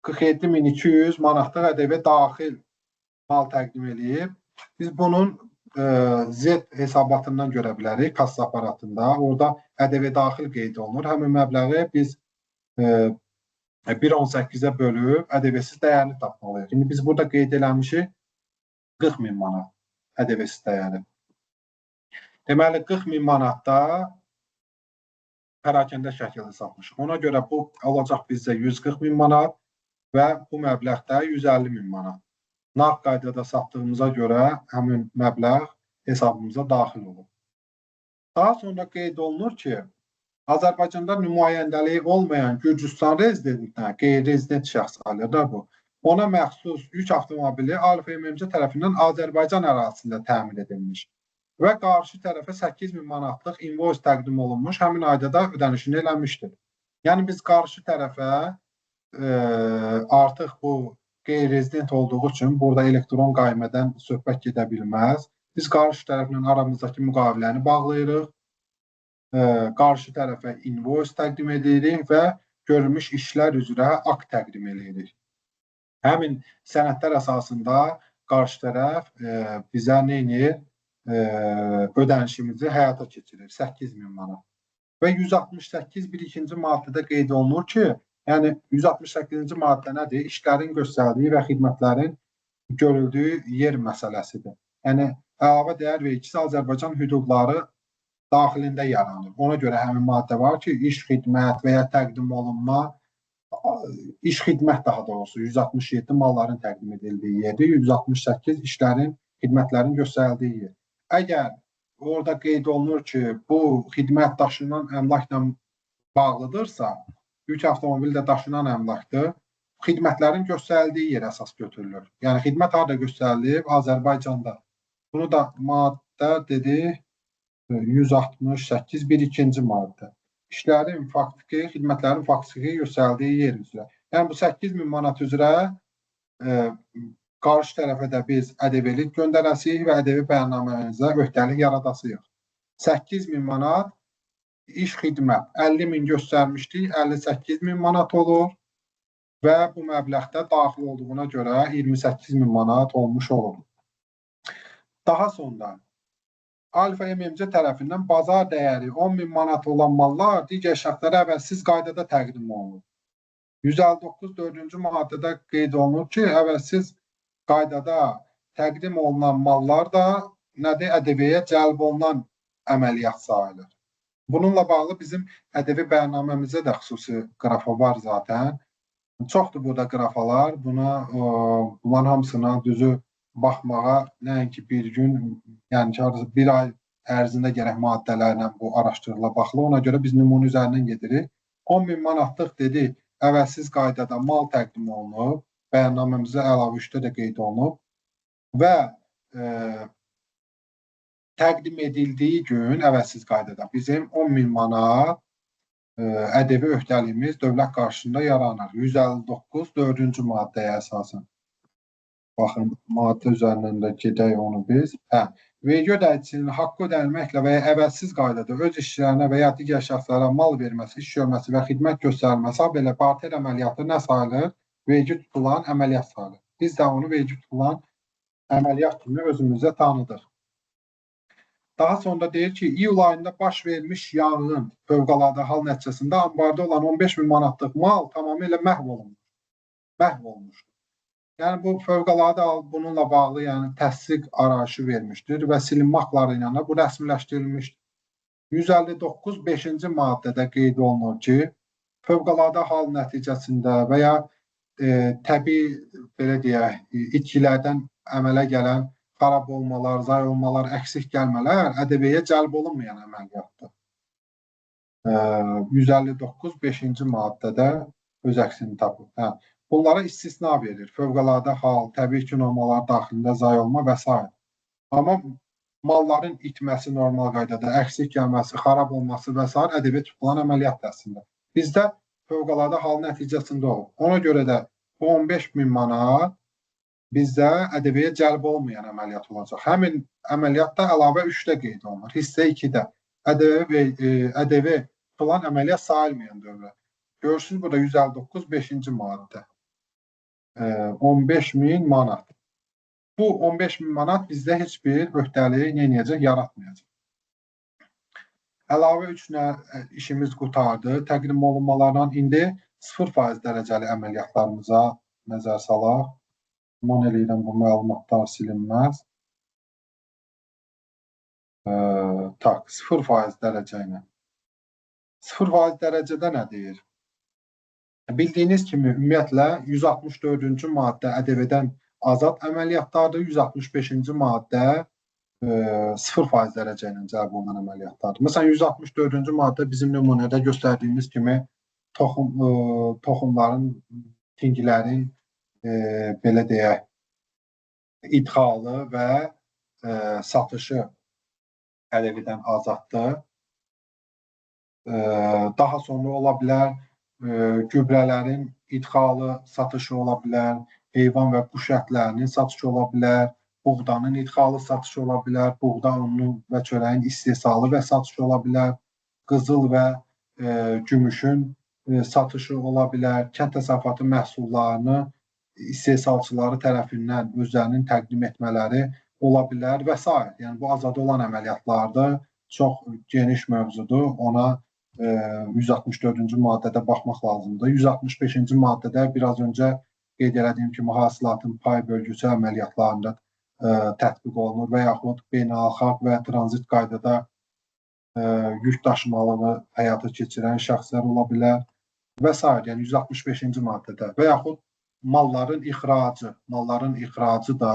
47.200 manatlıq ƏDV daxil mal təqdim edib. Biz bunun Z hesabatından görə bilərik, kassa aparatında. Orada ƏDV daxil qeyd olunur. Həmin məbləği biz 1.18-ə bölüb ƏDV-siz dəyərini tapmalıyıq. Şimdi biz burada qeyd eləmişik 40.000 manat ƏDV-siz dəyəri. Deməli 40.000 manatda pərakəndə şəkildə satmışıq. Ona görə bu olacaq bizdə 140.000 manat və bu məbləğdə 150.000 manat. Nağd qaydada satdığımıza görə həmin məbləğ hesabımıza daxil olur. Daha sonra qeyd olunur ki, Azərbaycanda nümayəndəliyi olmayan Gürcüstan rezidentinə qeyri-rezident şəxs sayılır da bu. Ona məxsus yük avtomobili Alfa MMC tərəfindən Azərbaycan ərazisində təmin edilmiş və qarşı tərəfə 8.000 manatlıq invoice təqdim olunmuş, həmin ayda da ödənişini eləmişdir. Yəni biz qarşı tərəfə artıq bu qeyri-rezident olduğu üçün burada elektron qaymədən söhbət gedə bilməz. Biz qarşı tərəflə aramızdakı müqaviləni bağlayırıq, qarşı tərəfə invoice təqdim edirik və görülmüş işlər üzrə akt təqdim edirik. Həmin sənədlər əsasında qarşı tərəf bizə nə edir? Ödənişimizi həyata keçirir, 8.000 manat. Və 168.1-2-ci maddədə qeyd olunur ki, yəni 168-ci maddə nədir? İşlərin göstərdiyi və xidmətlərin görüldüyü yer məsələsidir. Yəni, əlavə dəyər vergisi Azərbaycan hüdudları daxilində yaranır. Ona görə həmin maddə var ki, iş, xidmət və ya təqdim olunma, iş, xidmət daha doğrusu 167 malların təqdim edildiyi yerdir, 168 işlərin, xidmətlərin göstərildiyi yer. Əgər orada qeyd olunur ki, bu xidmət daşınan əmlakla bağlıdırsa, yük avtomobili də daşınan əmlakdır, xidmətlərin göstərildiyi yer əsas götürülür. Yəni, xidmət harada göstərilib? Azərbaycanda. Bunu da maddə dedik, 168.1-2-ci maddə. İşlərin faktiki, xidmətlərin faktiki göstərildiyi yer üzrə. Yəni, bu 8.000 manat üzrə qarşı tərəfə də biz ƏDV-lik göndərəsiyik və ƏDV bəyannaməmizə öhdəlik yaradasıyıq. 8.000 manat iş xidmət 50.000 göstərmişdik, 58.000 manat olur və bu məbləğdə daxil olduğuna görə 28.000 manat olmuş olur. Daha sonra Alfa MMC tərəfindən bazar dəyəri 10.000 manat olan mallar digər şəxslərə əvəzsiz qaydada təqdim olunur. 159.4-cü maddədə qeyd olunur ki, əvəzsiz qaydada təqdim olunan mallar da nədir? ƏDV-yə cəlb olunan əməliyyat sayılır. Bununla bağlı bizim ƏDV bəyannaməmizdə də xüsusi qrafa var zaten. Çoxdur burada qrafalar. Bunların hamısına düzü baxmağa nəinki bir gün, yəni ki, bir ay ərzində gərək maddələrlə bu araşdırıla baxılır. Ona görə biz nümunə üzərindən gedirik. 10.000 manatlıq dedik, əvəzsiz qaydada mal təqdim olunub, bəyannaməmizə əlavə 3-də də qeyd olunub və təqdim edildiyi gün əvəzsiz qaydada bizim 10.000 manat ƏDV öhdəliyimiz dövlət qarşısında yaranır. 159.4-cü maddəyə əsasən. Baxın, maddə üzərindən də gedək onu biz. Vergi ödəyicisinin haqqı ödənilməklə və ya əvəzsiz qaydada öz işçilərinə və ya digər şəxslərə mal verməsi, iş görməsi və xidmət göstərilməsi, belə barter əməliyyatı nə sayılır? Vergi tutulan əməliyyat sayılır. Biz də onu vergi tutulan əməliyyat kimi özümüzə tanıdıq. Daha sonra deyir ki, iyul ayında baş vermiş yanğın fövqəladə hal nəticəsində ambarda olan 15.000 manatlıq mal tamamilə məhv olmuşdur. Yəni, bu fövqəladə hal bununla bağlı təsdiq arayışı vermişdir və silinmə aktları ilə bu rəsmiləşdirilmişdir. 159.5-ci maddədə qeyd olunur ki, fövqəladə hal nəticəsində və ya təbii, belə deyək, itkilərdən əmələ gələn xarab olmalar, zay olmalar, əksik gəlmələr ƏDV-yə cəlb olunmayan əməliyyatdır. 159.5-ci maddədə öz əksini tapır. Bunlara istisna verir. Fövqəladə hal, təbii ki, normalar daxilində zay olma və s. Amma malların itməsi normal qaydada, əksik gəlməsi, xarab olması və s. ƏDV tutulan əməliyyat əslində. Bizdə fövqəladə hal nəticəsində olur. Ona görə də bu 15.000 manat bizdə ƏDV-yə cəlb olmayan əməliyyat olacaq. Həmin əməliyyatda əlavə 3-də qeyd olunur. Hissə 2-də ƏDV tutulan əməliyyat sayılmayan dövrə. Görürsünüz, burada 159.5-ci maddə. 15.000 manat. Bu 15.000 manat bizdə heç bir öhdəlik yaratmayacaq. Əlavə 3-nə işimiz qutardı. Təqdim olunmalardan indi 0% dərəcəli əməliyyatlarımıza nəzər salaq. Mən eləyirəm, bu məlumatlar silinməz. 0% dərəcə ilə. 0% dərəcədə nə deyir? Bildiyiniz kimi, ümumiyyətlə 164-cü maddə ƏDV-dən azad əməliyyatlardır, 165-ci maddə 0% dərəcə ilə cəlb olunan əməliyyatlardır. Məsələn, 164-cü maddə bizim nümunədə göstərdiyimiz kimi toxumların, tingilərin belə deyək, idxalı və satışı ƏDV-dən azaddır. Daha sonra ola bilər, gübrələrin idxalı satışı ola bilər, heyvan və quş ətlərinin satışı ola bilər, buğdanın idxalı satışı ola bilər, buğda unu və çörəyin istehsalı və satışı ola bilər, qızıl və gümüşün satışı ola bilər, kənd təsərrüfatı məhsullarını istehsalçıları tərəfindən özlərinin təqdim etmələri ola bilər və s. Yəni, bu azad olan əməliyyatlardır. Çox geniş mövzudur. Ona 164-cü maddədə baxmaq lazımdır. 165-ci maddədə biraz öncə qeyd elədiyim kimi hasilatın pay bölgüsü əməliyyatlarında tətbiq olunur və yaxud beynəlxalq və tranzit qaydada yük daşımalığı həyata keçirən şəxslər ola bilər və s. Yəni 165-ci maddədə və yaxud malların ixracı da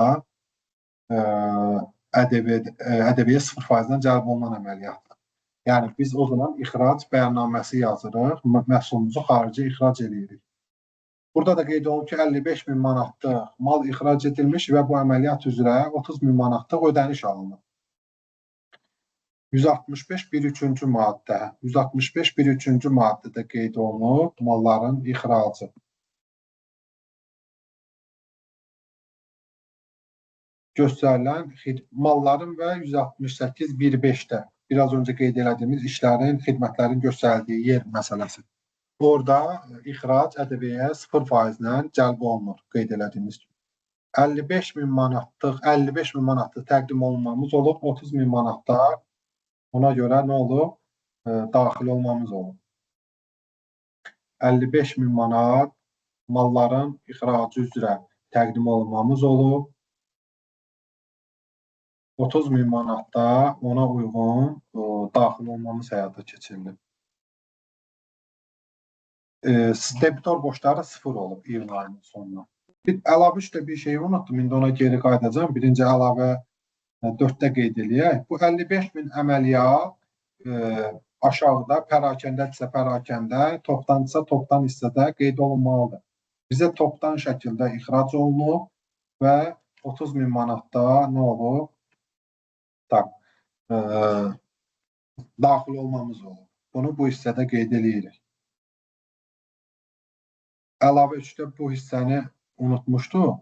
ƏDV-yə 0%-dən cəlb olunan əməliyyatdır. Yəni biz o zaman ixrac bəyannaməsi yazırıq, məhsulumuzu xaricə ixrac edirik. Burada da qeyd olunur ki, 55.000 manatlıq mal ixrac edilmiş və bu əməliyyat üzrə 30.000 manatlıq ödəniş alınır. 165.1.3-cü maddə. 165.1.3-cü maddədə qeyd olunur malların ixracı. Göstərilən malların və 168.1.5-də biraz öncə qeyd elədiyimiz işlərin, xidmətlərin göstərildiyi yer məsələsi. Orada ixrac ƏDV-yə 0%-dən cəlb olunur, qeyd elədiyimiz kimi. 55.000 manatlıq təqdim olunmamız olub, 30.000 manatda ona görə nə olub? Daxil olmamız olub. 55.000 manat malların ixracı üzrə təqdim olunmamız olub. 30.000 manatda ona uyğun daxil olmamız həyata keçirilir. Debitor borcları 0 olub iyun ayının sonuna. Əlavə üstə bir şey unutdum, indi ona geri qayıdacağım. Birinci əlavə 4-də qeyd eləyək. Bu 55.000 əməliyyat aşağıda pərakəndədirsə pərakəndə, topdansa topdan hissədə qeyd olunmalıdır. Bizə topdan şəkildə ixrac olunub və 30.000 manatda nə olub? Daxil olmamız olub. Bunu bu hissədə qeyd eləyirik. Əlavə 3-də bu hissəni unutmuşduq.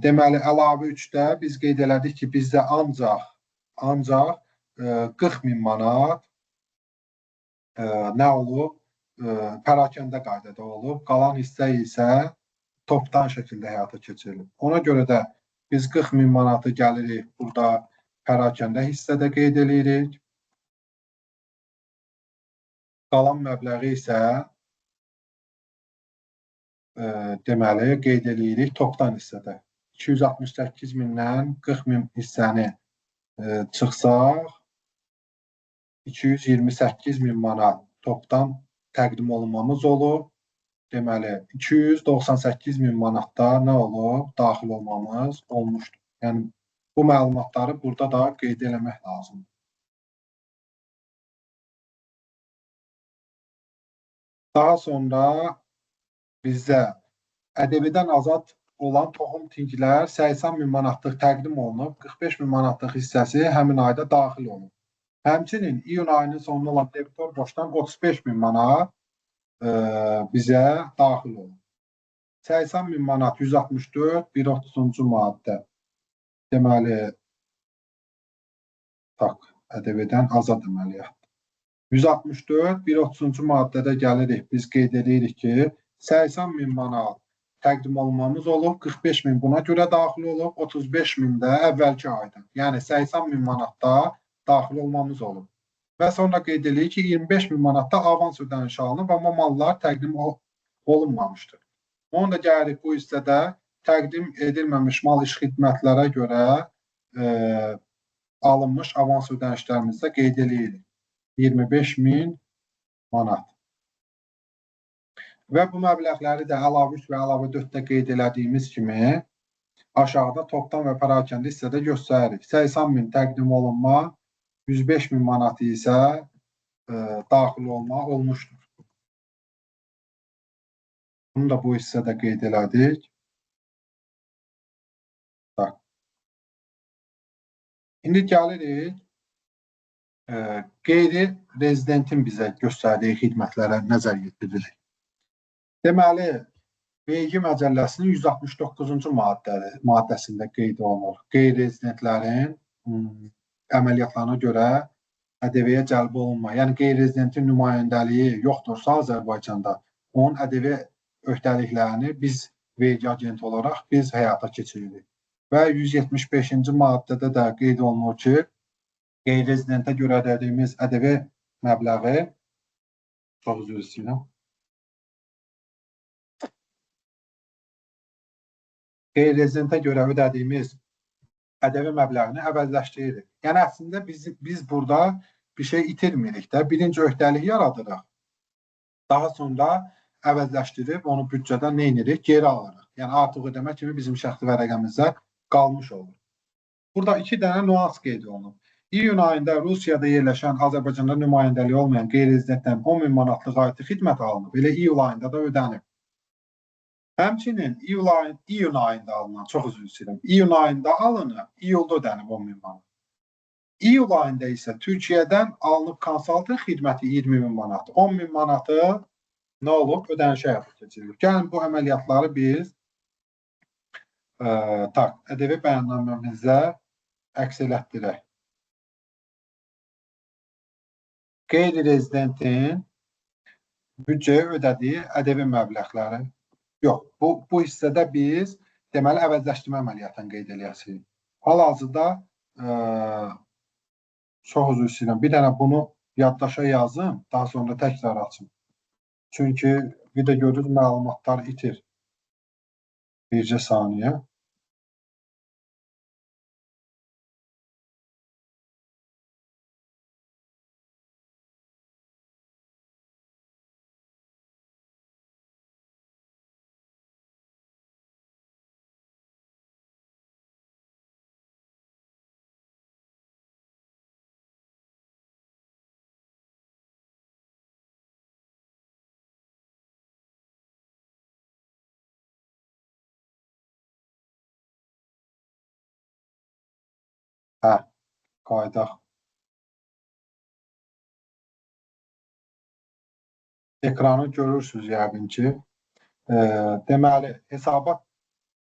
Deməli, əlavə 3-də biz qeyd elədik ki, bizdə ancaq 40.000 manat nə olub? Pərakəndə qaydada olub. Qalan hissə isə topdan şəkildə həyata keçirilib. Ona görə də biz 40.000 manatı gəlirik burada pərakəndə hissədə qeyd eləyirik. Qalan məbləği isə deməli qeyd eləyirik topdan hissədə. 268.000-dən 40.000 hissəni çıxsaq 228.000 manat topdan təqdim olunmamız olub. Deməli 298.000 manatda nə olub? Daxil olmamız olmuşdur. Yəni bu məlumatları burada da qeyd eləmək lazımdır. Daha sonra bizdə ƏDV-dən azad olan toxum tinglər 80.000 manatlıq təqdim olunub, 45.000 manatlıq hissəsi həmin ayda daxil olub. Həmçinin iyun ayının sonunda olan debitor borcdan 35.000 manat bizə daxil olub. 80.000 manat 164, 130-cu maddə. Deməli, ƏDV-dən azad əməliyyat. 164, 130-cu maddədə gəlirik. Biz qeyd edirik ki, 80.000 manat təqdim olunmamız olub, 45.000 buna görə daxil olub, 35.000 də əvvəlki ayda. Yəni 80.000 manatda daxil olmamız olub. Və sonra qeyd edirik ki, 25.000 manatda avans ödənişi alınıb, amma mallar təqdim olunmamışdır. Onu da gəlirik bu hissədə təqdim edilməmiş mal iş xidmətlərə görə alınmış avans ödənişlərimizdə qeyd edirik. 25.000 manat. Və bu məbləğləri də əlavə 3 və əlavə 4-də qeyd elədiyimiz kimi aşağıda topdan və pərakəndə hissədə göstəririk. 80.000 təqdim olunma, 105.000 manatı isə daxil olma olmuşdur. Bunu da bu hissədə qeyd elədik. İndi gəlirik qeyri-rezidentin bizə göstərdiyi xidmətlərə nəzər yetiririk. Deməli, vergi məcəlləsinin 169-cu maddəsində qeyd olunur. Qeyri-rezidentlərin əməliyyatlarına görə ƏDV-yə cəlb olunma. Yəni, qeyri-rezidentin nümayəndəliyi yoxdursa Azərbaycanda, onun ƏDV öhdəliklərini biz vergi agenti olaraq biz həyata keçiririk. Və 175-ci maddədə də qeyd olunur ki, qeyri-rezidentə görə ödədiyimiz ƏDV məbləği, çox üzr istəyirəm, qeyri-rezidentə görə ödədiyimiz ƏDV məbləğini əvəzləşdiririk. Yəni, əslində biz burada bir şey itirmirik də. Birinci öhdəliyi yaradırıq. Daha sonra əvəzləşdirib onu büdcədən nə edirik? Geri alırıq. Yəni, artıq ödəmə kimi bizim şəxsi vərəqəmizdə qalmış olur. Burada 2 dənə nüans qeyd olunub. İyun ayında Rusiyada yerləşən Azərbaycanda nümayəndəliyi olmayan qeyri-rezidentdən 10.000 manatlıq aidiyyəti xidmət alınıb. Elə iyul ayında da ödənib. Həmçinin iyun ayında alınan, çox üzr istəyirəm, iyun ayında alınıb, iyulda ödənib 10.000 manat. İyul ayında isə Türkiyədən alınıb konsalting xidməti 20.000 manat. 10.000 manatı nə olub? Ödənişə həyata keçirilir. Gəlin bu əməliyyatları biz ƏDV bəyannaməmizdə əks elətdirək. Qeyri-rezidentin büdcəyə ödədiyi ƏDV məbləğləri. Yox, bu hissədə biz deməli əvəzləşdirmə əməliyyatını qeyd eləyəsinik. Hal-hazırda çox üzr istəyirəm. Bir dənə bunu yaddaşa yazım, daha sonra təkrar açım. Çünki bir də görürüz məlumatlar itir. Bircə saniyə. Qaydaq. Ekranı görürsünüz yəqin ki. Deməli, hesabat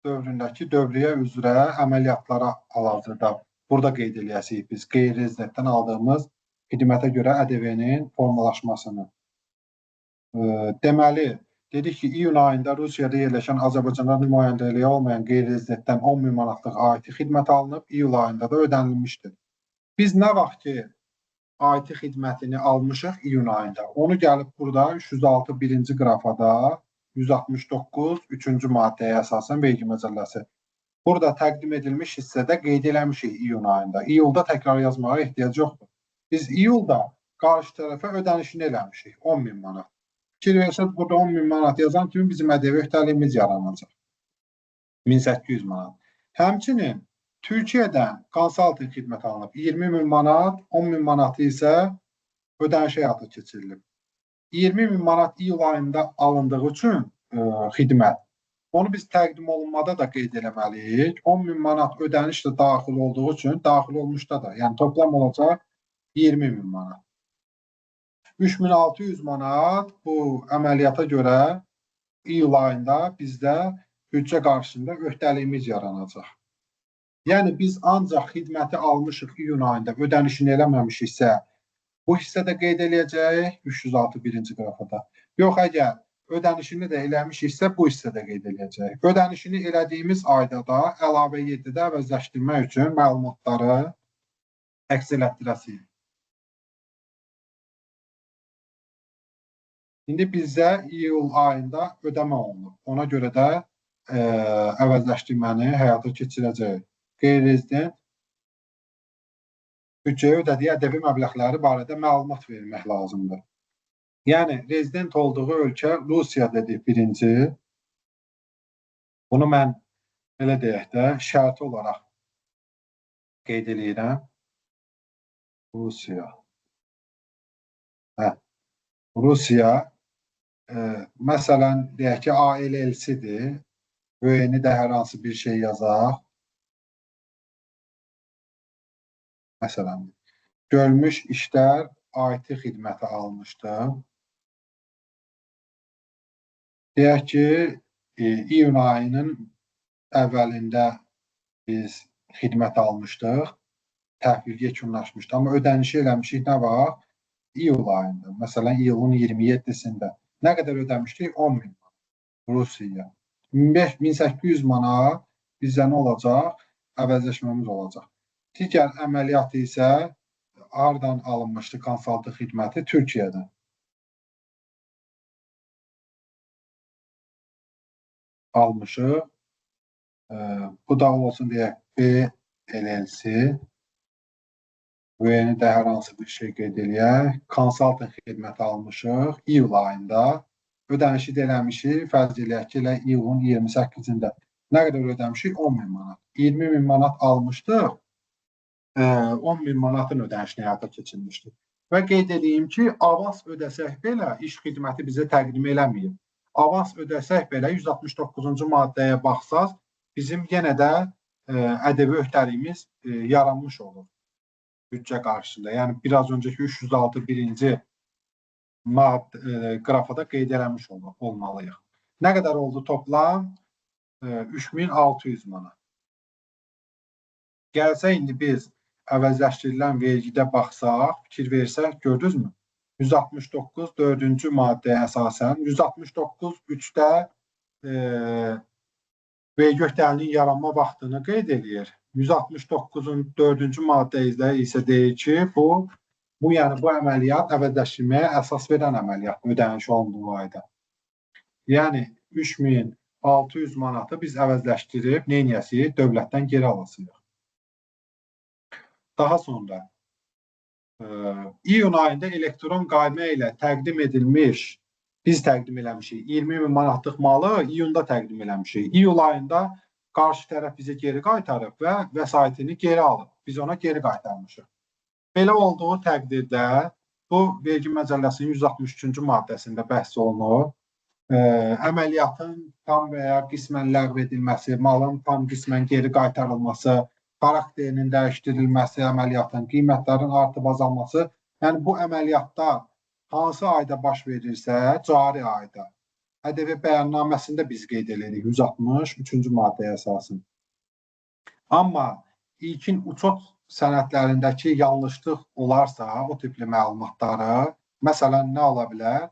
dövründəki dövriyyə üzrə əməliyyatlara hal-hazırda burada qeyd eləyəsinik biz qeyri-rezidentdən aldığımız xidmətə görə ƏDV-nin formalaşmasını. Deməli, dedik ki, iyun ayında Rusiyada yerləşən Azərbaycanda nümayəndəliyi olmayan qeyri-rezidentdən 10.000 manatlıq aidiyyəti xidmət alınıb, iyul ayında da ödənilmişdir. Biz nə vaxt ki, aidiyyəti xidmətini almışıq iyun ayında, onu gəlib burada 306 birinci qrafada 169 3-cü maddəyə əsasən vergi məcəlləsi. Burada təqdim edilmiş hissədə qeyd eləmişik iyun ayında. İyulda təkrar yazmağa ehtiyac yoxdur. Biz iyulda qarşı tərəfə ödənişini eləmişik 10.000 manat. Fikir versək, burada 10.000 manat yazan kimi bizim ƏDV öhdəliyimiz yaranacaq. 1800 manat. Həmçinin Türkiyədən konsalting xidmət alınıb 20.000 manat, 10.000 manatı isə ödənişə həyata keçirilib. 20.000 manat iyul ayında alındığı üçün xidmət, onu biz təqdim olunmada da qeyd eləməliyik. 10.000 manat ödəniş də daxil olduğu üçün, daxil olmuşda da, yəni toplam olacaq 20.000 manat. 3600 manat bu əməliyyata görə iyul ayında bizdə büdcə qarşısında öhdəliyimiz yaranacaq. Yəni biz ancaq xidməti almışıq iyun ayında, ödənişini eləməmişiksə, bu hissədə qeyd eləyəcəyik 306 birinci qrafada. Yox, əgər ödənişini də eləmişiksə, bu hissədə qeyd eləyəcəyik. Ödənişini elədiyimiz ayda da əlavə 7-də əvəzləşdirmək üçün məlumatları əks elətdirəsinik. İndi bizdə iyul ayında ödəmə olunur. Ona görə də əvəzləşdirməni həyata keçirəcəyik. Qeyri-rezident büdcəyə ödədiyi ƏDV məbləğləri barədə məlumat vermək lazımdır. Yəni, rezident olduğu ölkə Rusiya dedik birinci. Bunu mən belə deyək də, şərti olaraq qeyd eləyirəm. Rusiya. Rusiya, məsələn, deyək ki, ALLC-dir. ÖN-i də hər hansı bir şey yazaq. Məsələn, görülmüş işlər IT xidməti almışdı. Deyək ki, iyun ayının əvvəlində biz xidmət almışdıq, təhvil yekunlaşmışdı. Amma ödənişi eləmişik nə vaxt? İyul ayında. Məsələn, iyulun 27-sində. Nə qədər ödəmişdik? 10 min Rusiyaya. 1800 manat bizdə nə olacaq? Əvəzləşməmiz olacaq. Digər əməliyyat isə hardan alınmışdı konsaltı xidməti? Türkiyədən. Almışıq. Bu da olsun deyək B LLC. Bu yeni də hər hansı bir şey qeyd eləyək. Konsaltın xidməti almışıq iyul ayında. Ödənişi də eləmişik. Fərz eləyək ki, elə iyulun 28-də. Nə qədər ödəmişik? 10 min manat. 20 min manat almışdıq. 10 min manatın ödənişini həyata keçirmişdik. Və qeyd edeyim ki, avans ödəsək belə iş xidməti bizə təqdim eləməyib. Avans ödəsək belə 169-cu maddəyə baxsaz, bizim yenə də ƏDV öhdəliyimiz yaranmış olur büdcə qarşısında. Yəni, biraz öncəki 306 birinci qrafada qeyd eləmiş olmalıyıq. Nə qədər oldu toplam? 3600 manat. Gəlsə, indi biz əvəzləşdirilən vergidə baxsaq, fikir versək, gördünüzmü? 169 4-cü maddəyə əsasən, 169 3-də vergi öhdəliyinin yaranma vaxtını qeyd edir. 169-un 4-cü maddədə isə deyir ki, bu əməliyyat əvəzləşdirməyə əsas verən əməliyyat ödəniş olunduğu ayda. Yəni 3600 manatı biz əvəzləşdirib neyniyəsik? Dövlətdən geri alasıyıq. Daha sonra iyun ayında elektron qaymə ilə təqdim edilmiş, biz təqdim eləmişik 20 min manatlıq malı iyunda təqdim eləmişik. İyul ayında qarşı tərəf bizə geri qaytarıb və vəsaitini geri alıb. Biz ona geri qaytarmışıq. Belə olduğu təqdirdə bu vergi məcəlləsinin 163-cü maddəsində bəhs olunur. Əməliyyatın tam və ya qismən ləğv edilməsi, malın tam qismən geri qaytarılması, xarakterinin dəyişdirilməsi, əməliyyatın, qiymətlərin artıb azalması. Yəni bu əməliyyatda hansı ayda baş verirsə, cari ayda. ƏDV bəyannaməsində biz qeyd edirik 163-cü maddəyə əsasən. Amma ilkin uçot sənədlərindəki yanlışlıq olarsa, o tipli məlumatları, məsələn, nə ola bilər?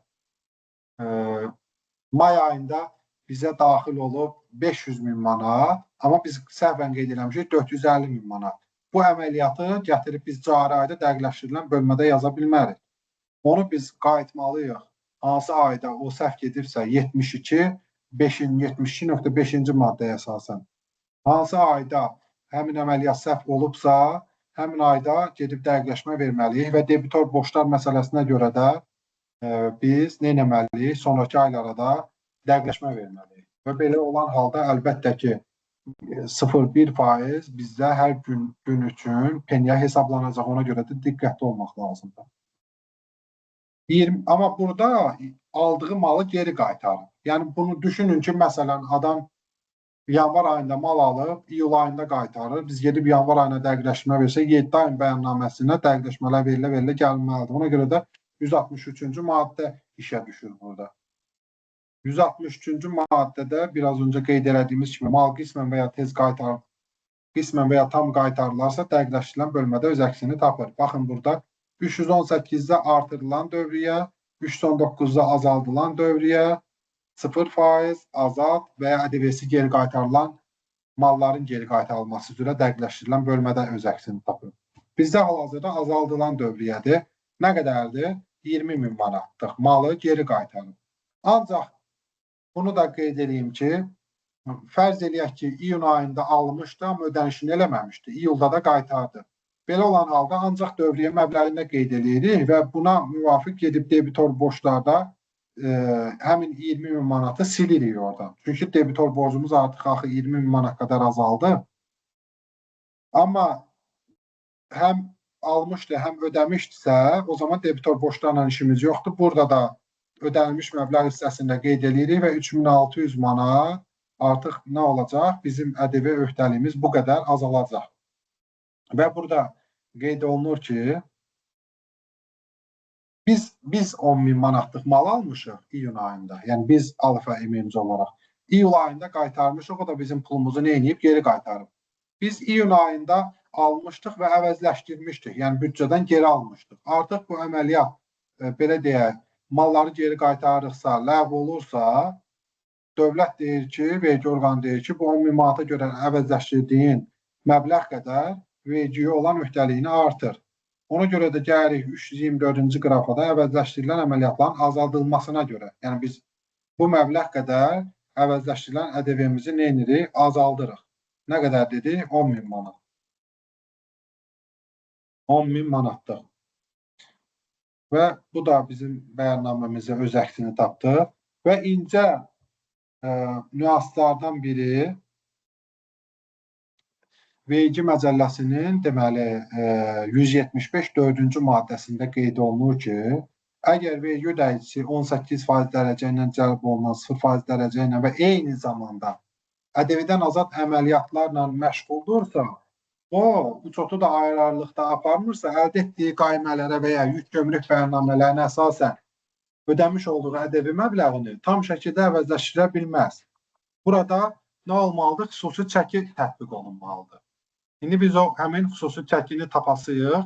May ayında bizə daxil olub 500 min manat, amma biz səhvən qeyd eləmişik 450 min manat. Bu əməliyyatı gətirib biz cari ayda dəqiqləşdirilən bölmədə yaza bilmərik. Onu biz qayıtmalıyıq. Hansı ayda o səhv gedirsə 72.5-ci maddəyə əsasən. Hansı ayda həmin əməliyyat səhv olubsa, həmin ayda gedib dəqiqləşmə verməliyik və debitor borclar məsələsinə görə də biz nə etməliyik? Sonraki aylara da dəqiqləşmə verməliyik. Və belə olan halda əlbəttə ki 0,1% bizdə hər gün üçün penya hesablanacaq. Ona görə də diqqətli olmaq lazımdır. Amma burada aldığı malı geri qaytarır. Yəni bunu düşünün ki, məsələn, adam yanvar ayında mal alıb, iyul ayında qaytarır. Biz gedib yanvar ayına dəqiqləşmə versək, 7 ayın bəyannaməsinə dəqiqləşmələr verilə gəlməlidir. Ona görə də 163-cü maddə işə düşür burada. 163-cü maddədə biraz öncə qeyd elədiyimiz kimi mal qismən və ya tez qaytarılır, qismən və ya tam qaytarılarsa dəqiqləşdirilən bölmədə öz əksini tapır. Baxın burada 318-də artırılan dövriyyə, 319-da azaldılan dövriyyə, 0% azad və ya ƏDV-si geri qaytarılan malların geri qaytarılması üzrə dəqiqləşdirilən bölmədə öz əksini tapır. Bizdə hal-hazırda azaldılan dövriyyədir. Nə qədərdir? 20 min manatlıq malı geri qaytarır. Ancaq bunu da qeyd edeyim ki, fərz eləyək ki, iyun ayında almışdı, amma ödənişini eləməmişdi. İyulda da qaytardı. Belə olan halda ancaq dövriyyə məbləğində qeyd edirik və buna müvafiq gedib debitor borclarda həmin 20 min manatı silirik oradan. Çünki debitor borcumuz artıq axı 20 min manat qədər azaldı. Amma həm almışdı, həm ödəmişdisə, o zaman debitor borclarla işimiz yoxdur. Burada da ödənilmiş məbləğ hissəsində qeyd edirik və 3600 manat artıq nə olacaq? Bizim ƏDV öhdəliyimiz bu qədər azalacaq. Və burada qeyd olunur ki, biz 10.000 manatlıq mal almışıq iyun ayında. Yəni biz Alfa MMC olaraq. İyul ayında qaytarmışıq, o da bizim pulumuzu neyiniyib? Geri qaytarıb. Biz iyun ayında almışdıq və əvəzləşdirmişdik. Yəni büdcədən geri almışdıq. Artıq bu əməliyyat, belə deyək, malları geri qaytarırıqsa, ləğv olursa, dövlət deyir ki, vergi orqanı deyir ki, bu 10.000 manata görə əvəzləşdirdiyin məbləğ qədər vergiyə olan öhdəliyini artır. Ona görə də gəlirik 324-cü qrafada əvəzləşdirilən əməliyyatların azaldılmasına görə. Yəni biz bu məbləğ qədər əvəzləşdirilən ƏDV-mizi neyinirik? Azaldırıq. Nə qədər dedik? 10.000 manat. 10.000 manatlıq. Və bu da bizim bəyannaməmizə öz əksini tapdı. Və incə nüanslardan biri vergi məcəlləsinin deməli 175-4-cü maddəsində qeyd olunur ki, əgər vergi ödəyicisi 18% dərəcə ilə cəlb olunan 0% dərəcə ilə və eyni zamanda ƏDV-dən azad əməliyyatlarla məşğuldursa, o uçotu da ayrı-ayrılıqda aparmırsa, əldə etdiyi qaymələrə və ya yük gömrük bəyannamələrinə əsasən ödəmiş olduğu ƏDV məbləğini tam şəkildə əvəzləşdirə bilməz. Burada nə olmalıdır? Xüsusi çəki tətbiq olunmalıdır. İndi biz o həmin xüsusi çəkini tapasıyıq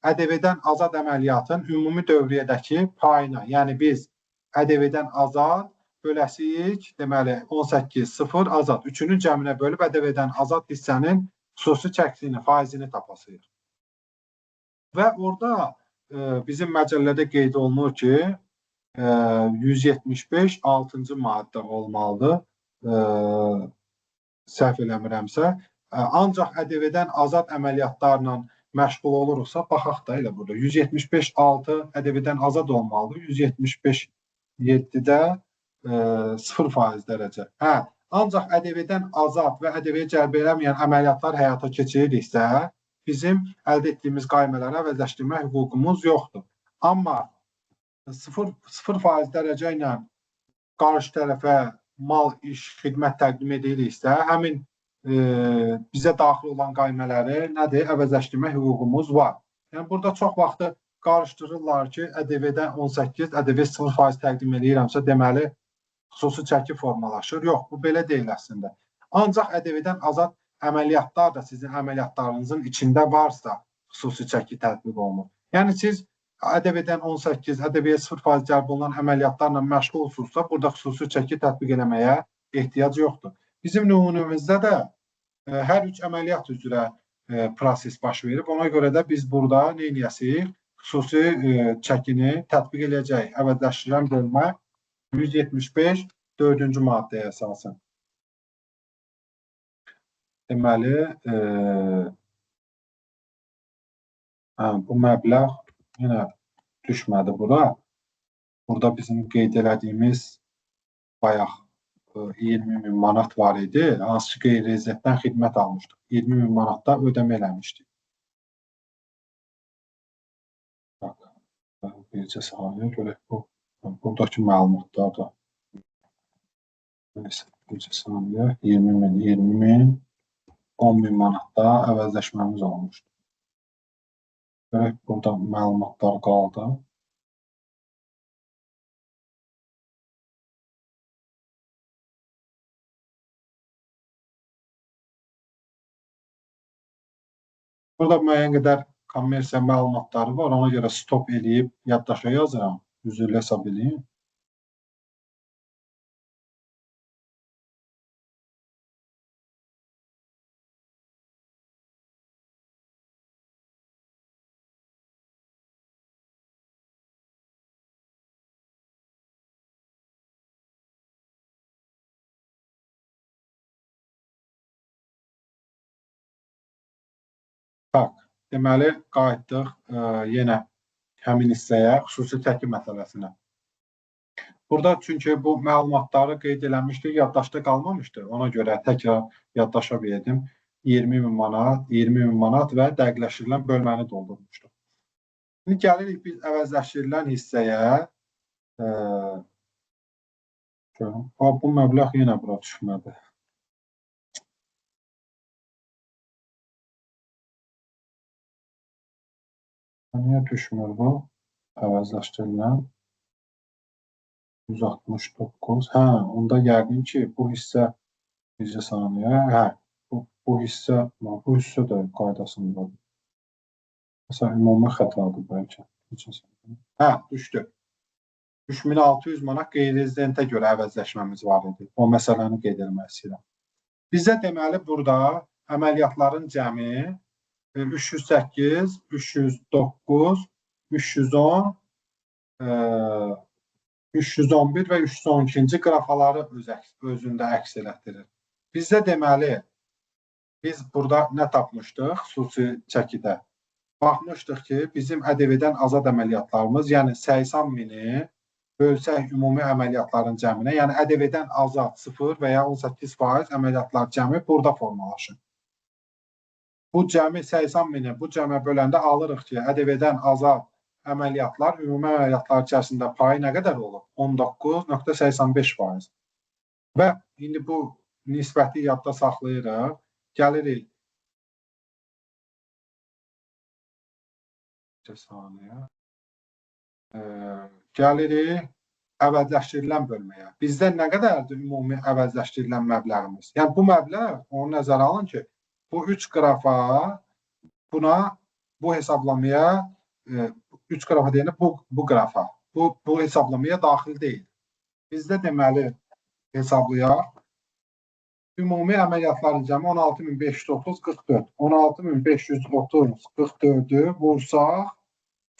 ƏDV-dən azad əməliyyatın ümumi dövriyyədəki payına. Yəni biz ƏDV-dən azad böləsiyik, deməli 18,0 azad. Üçünün cəminə bölüb ƏDV-dən azad hissənin xüsusi çəkisini, faizini tapasıyıq. Və orada bizim məcəllədə qeyd olunur ki, 175-6-cı maddə olmalıdır, səhv eləmirəmsə. Ancaq ƏDV-dən azad əməliyyatlarla məşğul oluruqsa, baxaq da elə burada. 175-6 ƏDV-dən azad olmalıdır, 175-7-də 0% dərəcə. Ancaq ƏDV-dən azad və ƏDV-yə cəlb eləməyən əməliyyatlar həyata keçiririksə, bizim əldə etdiyimiz qaymələri əvəzləşdirmə hüququmuz yoxdur. Amma 0% dərəcə ilə qarşı tərəfə mal, iş, xidmət təqdim ediriksə, həmin bizə daxil olan qaymələri nədir? Əvəzləşdirmə hüququmuz var. Yəni, burada çox vaxtı qarışdırırlar ki, ƏDV-dən 18, ƏDV 0% təqdim edirəmsə, deməli, xüsusi çəki formalaşır. Yox, bu belə deyil əslində. Ancaq ƏDV-dən azad əməliyyatlar da sizin əməliyyatlarınızın içində varsa, xüsusi çəki tətbiq olunur. Yəni, siz ƏDV-dən 18, ƏDV-yə 0% cəlb olunan əməliyyatlarla məşğulsunuzsa, burada xüsusi çəki tətbiq eləməyə ehtiyac yoxdur. Bizim nümunəmizdə də hər üç əməliyyat üzrə proses baş verib. Ona görə də biz burada neyniyəsik? Xüsusi çəkini tətbiq edəcəyik. Əvəzləşdirilən bölmə 175-4-cü maddəyə əsasən. Deməli, bu məbləğ yenə düşmədi bura. Burada bizim qeyd elədiyimiz bayaq 20.000 manat var idi. Hansı ki, qeyri-rezidentdən xidmət almışdıq. 20.000 manatda ödəmə eləmişdik. Bircə saniyə görək bu. Buradakı məlumatlarda. Bircə saniyə. 20.000, 10.000 manatda əvəzləşməmiz olmuşdur. Görək burada məlumatlar qaldı. Burada müəyyən qədər kommersiya məlumatları var. Ona görə stop edib yaddaşa yazıram. Üzrlü hesab edeyim. Deməli, qayıtdıq yenə həmin hissəyə, xüsusi çəki məsələsinə. Burada çünki bu məlumatları qeyd eləmişdik, yaddaşda qalmamışdı. Ona görə təkrar yaddaşa verdim. 20.000 manat və dəqiqləşdirilən bölməni doldurmuşduq. İndi gəlirik biz əvəzləşdirilən hissəyə. Bu məbləğ yenə bura düşmədi. Niyə düşmür bu? Əvəzləşdirilən 169. Hə, onda yəqin ki, bu hissə bircə saniyə. Hə, bu hissə də qaydasındadır. Məsələn, ümumi xətadır bəlkə. Hə, düşdü. 3600 manat qeyri-rezidentə görə əvəzləşməmiz var idi. O məsələni qeyd etmək istəyirəm. Bizə deməli burada əməliyyatların cəmi 308, 309, 310, 311 və 312-ci qrafaları özündə əks elətdirir. Bizdə deməli, biz burada nə tapmışdıq xüsusi çəkidə? Baxmışdıq ki, bizim ƏDV-dən azad əməliyyatlarımız, yəni 80 mini bölsək ümumi əməliyyatların cəminə, yəni ƏDV-dən azad 0 və ya 18% əməliyyatlar cəmi burada formalaşır. Bu cəmi 80 mini bu cəmə böləndə alırıq ki, ƏDV-dən azad əməliyyatlar ümumi əməliyyatlar içərisində payı nə qədər olur? 19,85%. Və indi bu nisbəti yadda saxlayırıq. Gəlirik. Gəlirik əvəzləşdirilən bölməyə. Bizdə nə qədərdir ümumi əvəzləşdirilən məbləğimiz? Yəni bu məbləğ, onu nəzərə alın ki, bu 3 qrafa bu hesablamaya 3 qrafa deyəndə bu qrafa, bu hesablamaya daxil deyil. Bizdə deməli hesablayaq. Ümumi əməliyyatların cəmi 16.530-44. 16.530-44-ü vursaq,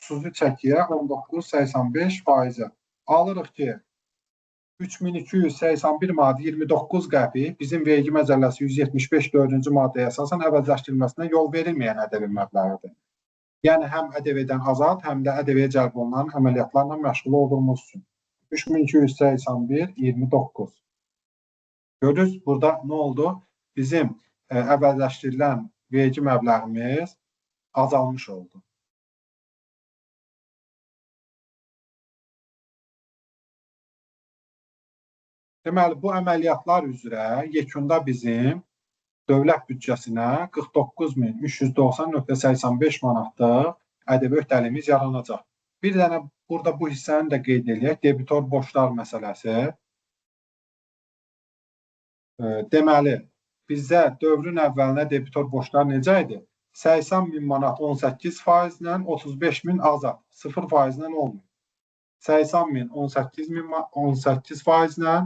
xüsusi çəkiyə 19,85%. Alırıq ki, 3281 manat 29 qəpik bizim vergi məcəlləsi 175-4-cü maddəyə əsasən əvəzləşdirilməsinə yol verilməyən ƏDV məbləğidir. Yəni həm ƏDV-dən azad, həm də ƏDV-yə cəlb olunan əməliyyatlarla məşğul olduğumuz üçün. 3281,29. Görürüz, burada nə oldu? Bizim əvəzləşdirilən vergi məbləğimiz azalmış oldu. Deməli, bu əməliyyatlar üzrə yekunda bizim dövlət büdcəsinə 49.390,85 manatlıq ƏDV öhdəliyimiz yaranacaq. Bir dənə burada bu hissəni də qeyd edək, debitor borclar məsələsi. Deməli, bizdə dövrün əvvəlinə debitor borclar necə idi? 80.000 manat 18% ilə, 35.000 azad, 0% ilə olmuyor. 80.000 18% ilə,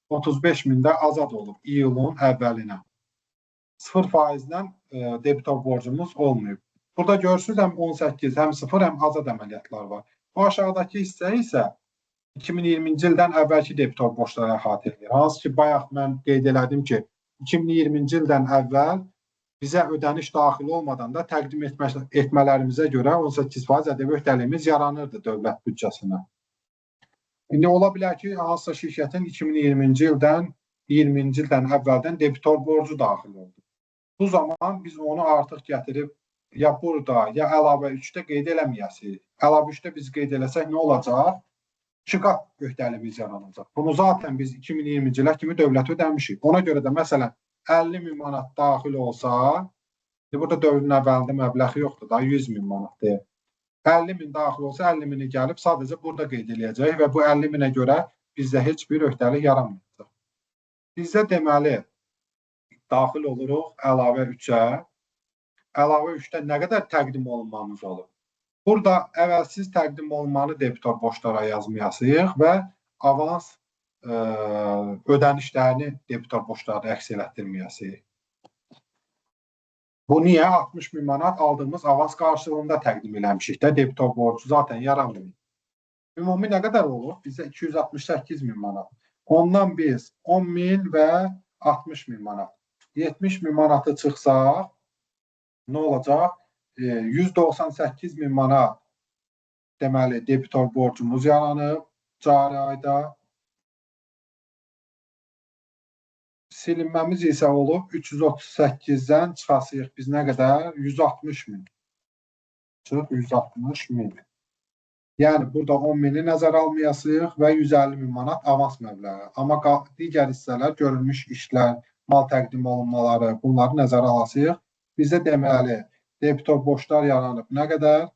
35.000 də azad olub iyulun əvvəlinə. 0% ilə debitor borcumuz olmuyor. Burada görürsünüz, həm 18, həm 0, həm azad əməliyyatlar var. Bu aşağıdakı hissə isə 2020-ci ildən əvvəlki debitor borcları əhatə edir. Hansı ki, bayaq mən qeyd elədim ki, 2020-ci ildən əvvəl bizə ödəniş daxil olmadan da təqdim etmələrimizə görə 18% ƏDV öhdəliyimiz yaranırdı dövlət büdcəsinə. İndi ola bilər ki, hansısa şirkətin 2020-ci ildən, 20-ci ildən əvvəldən debitor borcu daxil oldu. Bu zaman biz onu artıq gətirib ya burada, ya əlavə 3-də qeyd eləməyəsirik. Əlavə 3-də biz qeyd eləsək nə olacaq? 2 qat öhdəliyimiz yaranacaq. Bunu zaten biz 2020-ci ilə kimi dövlət ödəmişik. Ona görə də məsələn 50.000 manat daxil olsa, burada dövrün əvvəlində məbləğ yoxdur da, 100.000 manatdır. 50.000 daxil olsa 50.000-i gəlib sadəcə burada qeyd eləyəcək və bu 50.000-ə görə bizdə heç bir öhdəlik yaranmayacaq. Bizdə deməli daxil oluruq əlavə 3-ə. Əlavə 3-də nə qədər təqdim olunmamız olur? Burada əvvəlsiz təqdim olunmanı debitor borclara yazmayasıyıq və avans ödənişlərini debitor borclarda əks elətdirməyəsiyik. Bu niyə? 60.000 manat aldığımız avans qarşılığında təqdim eləmişik də, debitor borcu zaten yaranmıyor. Ümumi nə qədər olur? Bizdə 268.000 manat. Ondan biz 10.000 və 60.000 manat. 70.000 manatı çıxsaq, nə olacaq? 198.000 manat deməli debitor borcumuz yaranıb cari ayda. Silinməmiz isə olub 338-dən çıxasıyıq biz nə qədər? 160.000. Çıx 160.000. Yəni burada 10.000-i nəzərə almayasıyıq və 150.000 manat avans məbləği. Amma digər hissələr, görülmüş işlər, mal təqdim olunmaları, bunları nəzərə alasıyıq. Bizdə deməli debitor borclar yaranıb nə qədər?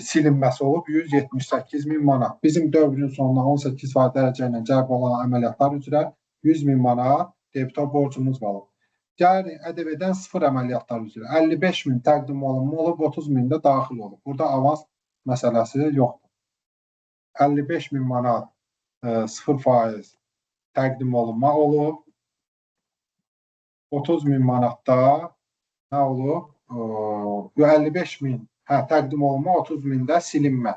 silinməsi olub 178 min manat. Bizim dövrün sonuna 18% dərəcə ilə cəlb olan əməliyyatlar üzrə 100 min manat debitor borcumuz qalıb. Gəlirik ƏDV-dən sıfır əməliyyatlar üzrə 55 min təqdim olunma olub, 30 min də daxil olub. Burada avans məsələsi yoxdur. 55 min manat 0% təqdim olunma olub. 30 min manatda nə olub? 55 min təqdim olunma, 30 min də silinmə.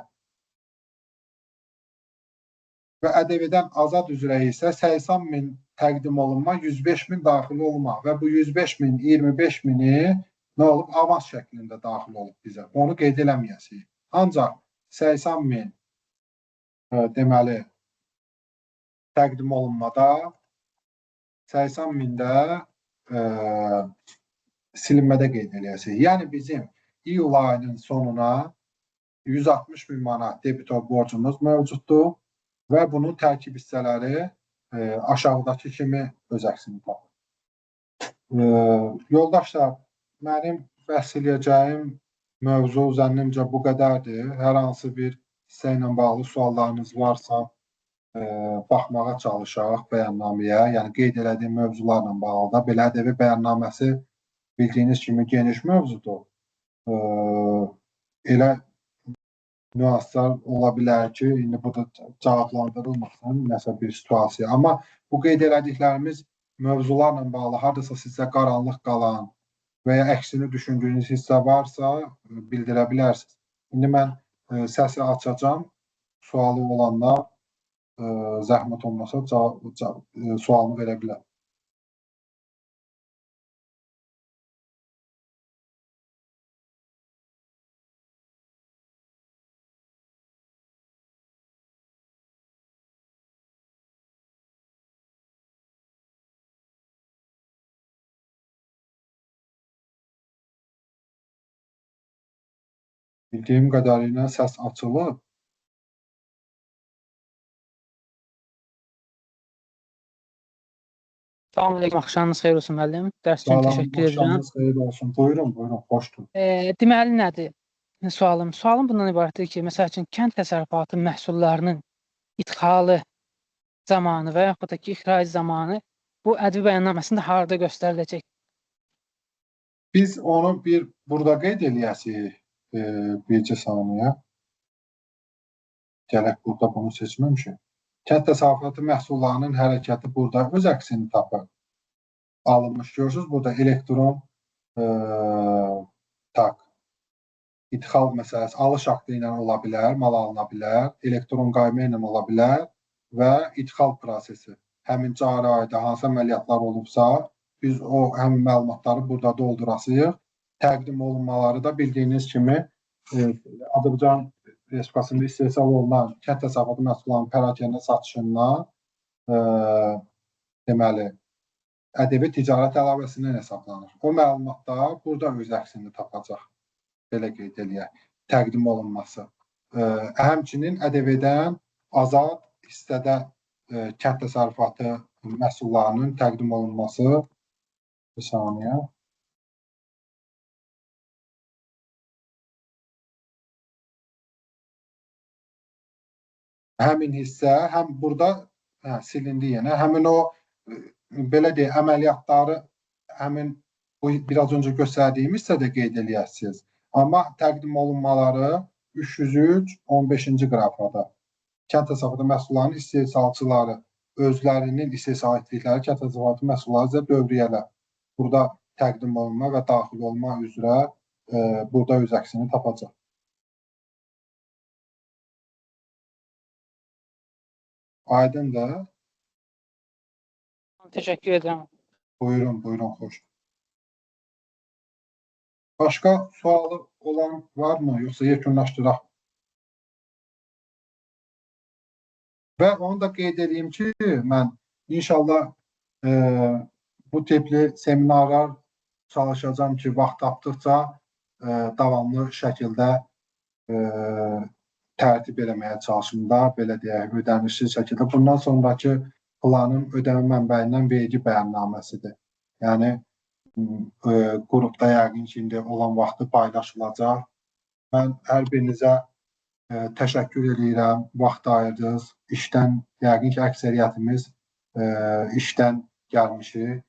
Və ƏDV-dən azad üzrə isə 80 min təqdim olunma, 105 min daxil olma və bu 105 min, 25 mini nə olub? Avans şəklində daxil olub bizə. Onu qeyd eləməyəsinik. Ancaq 80 min deməli təqdim olunmada, 80 min də silinmədə qeyd eləyəsinik. Yəni bizim iyul ayının sonuna 160 min manat debitor borcumuz mövcuddur və bunun tərkib hissələri aşağıdakı kimi öz əksini tapır. Yoldaşlar, mənim bəhs eləyəcəyim mövzu zənnimcə bu qədərdir. Hər hansı bir hissə ilə bağlı suallarınız varsa baxmağa çalışaq bəyannaməyə. Yəni qeyd elədiyim mövzularla bağlı da belə ƏDV bəyannaməsi bildiyiniz kimi geniş mövzudur. Elə nüanslar ola bilər ki, indi burada cavablandırılmasın nəsə bir situasiya. Amma bu qeyd elədiklərimiz mövzularla bağlı hardasa sizə qaranlıq qalan və ya əksini düşündüyünüz hissə varsa bildirə bilərsiniz. İndi mən səsi açacağım. Sualı olanlar zəhmət olmasa sualını verə bilər. Bildiyim qədərilə səs açılıb. Salam aleyküm, axşamınız xeyir olsun müəllim. Dərs üçün təşəkkür edirəm. Axşamınız xeyir olsun. Buyurun, xoşdur. Deməli nədir sualım? Sualım bundan ibarətdir ki, məsəl üçün kənd təsərrüfatı məhsullarının idxalı zamanı və yaxud da ki, ixrac zamanı bu ƏDV bəyannaməsində harda göstəriləcək? Biz onu burada qeyd eləyəsinik bircə saniyə. Gələk burada bunu seçməmişik. Kənd təsərrüfatı məhsullarının hərəkəti burada öz əksini tapır. Alınmış görürsünüz, burada elektron idxal məsələsi alış aktı ilə ola bilər, mal alına bilər, elektron qayma ilə ola bilər və idxal prosesi. Həmin cari ayda hansı əməliyyatlar olubsa, biz o həmin məlumatları burada doldurasıyıq. Təqdim olunmaları da bildiyiniz kimi Azərbaycan Respublikasında istehsal olunan kənd təsərrüfatı məhsullarının pərakəndə satışından deməli ƏDV ticarət əlavəsindən hesablanır. O məlumatlar burada öz əksini tapacaq. Belə qeyd eləyək, təqdim olunması. Həmçinin ƏDV-dən azad hissədə kənd təsərrüfatı məhsullarının təqdim olunması. Bir saniyə. Həmin hissə, həm burada silindi yenə, həmin o belə deyək, əməliyyatları həmin biraz öncə göstərdiyimiz hissədə qeyd eləyəsiniz. Amma təqdim olunmaları 303-15-ci qrafada kənd təsərrüfatı məhsullarının istehsalçıları özlərinin istehsal etdikləri kənd təsərrüfatı məhsulları üzrə dövriyyələr. Burada təqdim olunma və daxil olma üzrə burada öz əksini tapacaq. Aydındır. Təşəkkür edirəm. Buyurun, xoş. Başqa sualı olan varmı, yoxsa yekunlaşdıraq? Və onu da qeyd edeyim ki, mən inşallah bu tipli seminarlar çalışacağım ki, vaxt tapdıqca davamlı şəkildə tərtib eləməyə çalışım da, belə deyək, ödənişli şəkildə. Bundan sonraki planın ödəmə mənbəyindən vergi bəyannaməsidir. Yəni, qrupda yəqin ki, indi olan vaxtı paylaşılacaq. Mən hər birinizə təşəkkür edirəm. Vaxt ayırdınız. İşdən, yəqin ki, əksəriyyətimiz işdən gəlmişik.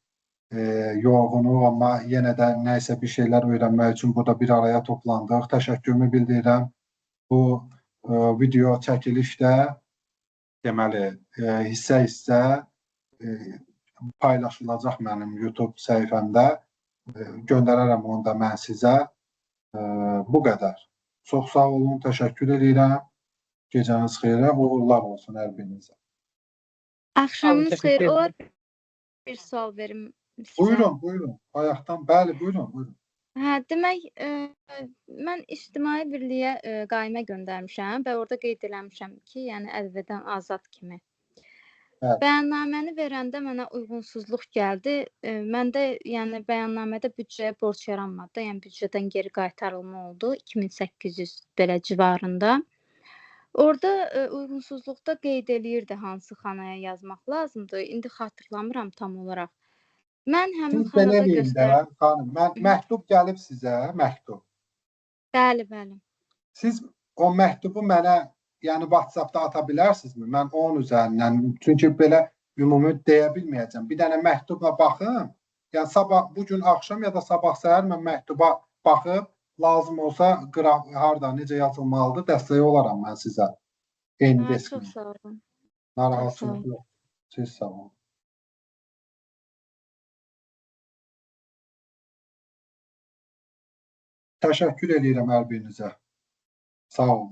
Yorğunuq, amma yenə də nəysə bir şeylər öyrənmək üçün burada bir araya toplandıq. Təşəkkürümü bildirirəm. Bu video çəkilişdə deməli hissə-hissə paylaşılacaq mənim YouTube səhifəmdə. Göndərərəm onu da mən sizə. Bu qədər. Çox sağ olun, təşəkkür edirəm. Gecəniz xeyrə, uğurlar olsun hər birinizə. Axşamınız xeyir. Olar bir sual verim sizə. Buyurun. Ayaqdan, bəli, buyurun. Hə, demək, mən İctimai Birliyə qaimə göndərmişəm və orada qeyd eləmişəm ki, yəni əlvədən azad kimi. Bəli. Bəyannaməni verəndə mənə uyğunsuzluq gəldi. Məndə, yəni bəyannamədə büdcəyə borc yaranmadı. Yəni büdcədən geri qaytarılma oldu 2800 belə civarında. Orada uyğunsuzluqda qeyd eləyirdi hansı xanaya yazmaq lazımdır. İndi xatırlamıram tam olaraq. Mən həmin xanada göstərdim. Xanım, məktub gəlib sizə, məktub. Bəli. Siz o məktubu mənə, yəni WhatsApp-da ata bilərsinizmi? Mən onun üzərindən, çünki belə ümumi deyə bilməyəcəm. Bir dənə məktubla baxım. Yəni sabah, bu gün axşam ya da sabah səhər mən məktuba baxıb, lazım olsa harda, necə yazılmalıdır, dəstək olaram mən sizə. Eyni desk. Çox sağ olun. Narahatçılıq yox. Siz sağ olun. Təşəkkür edirəm hər birinizə. Sağ olun.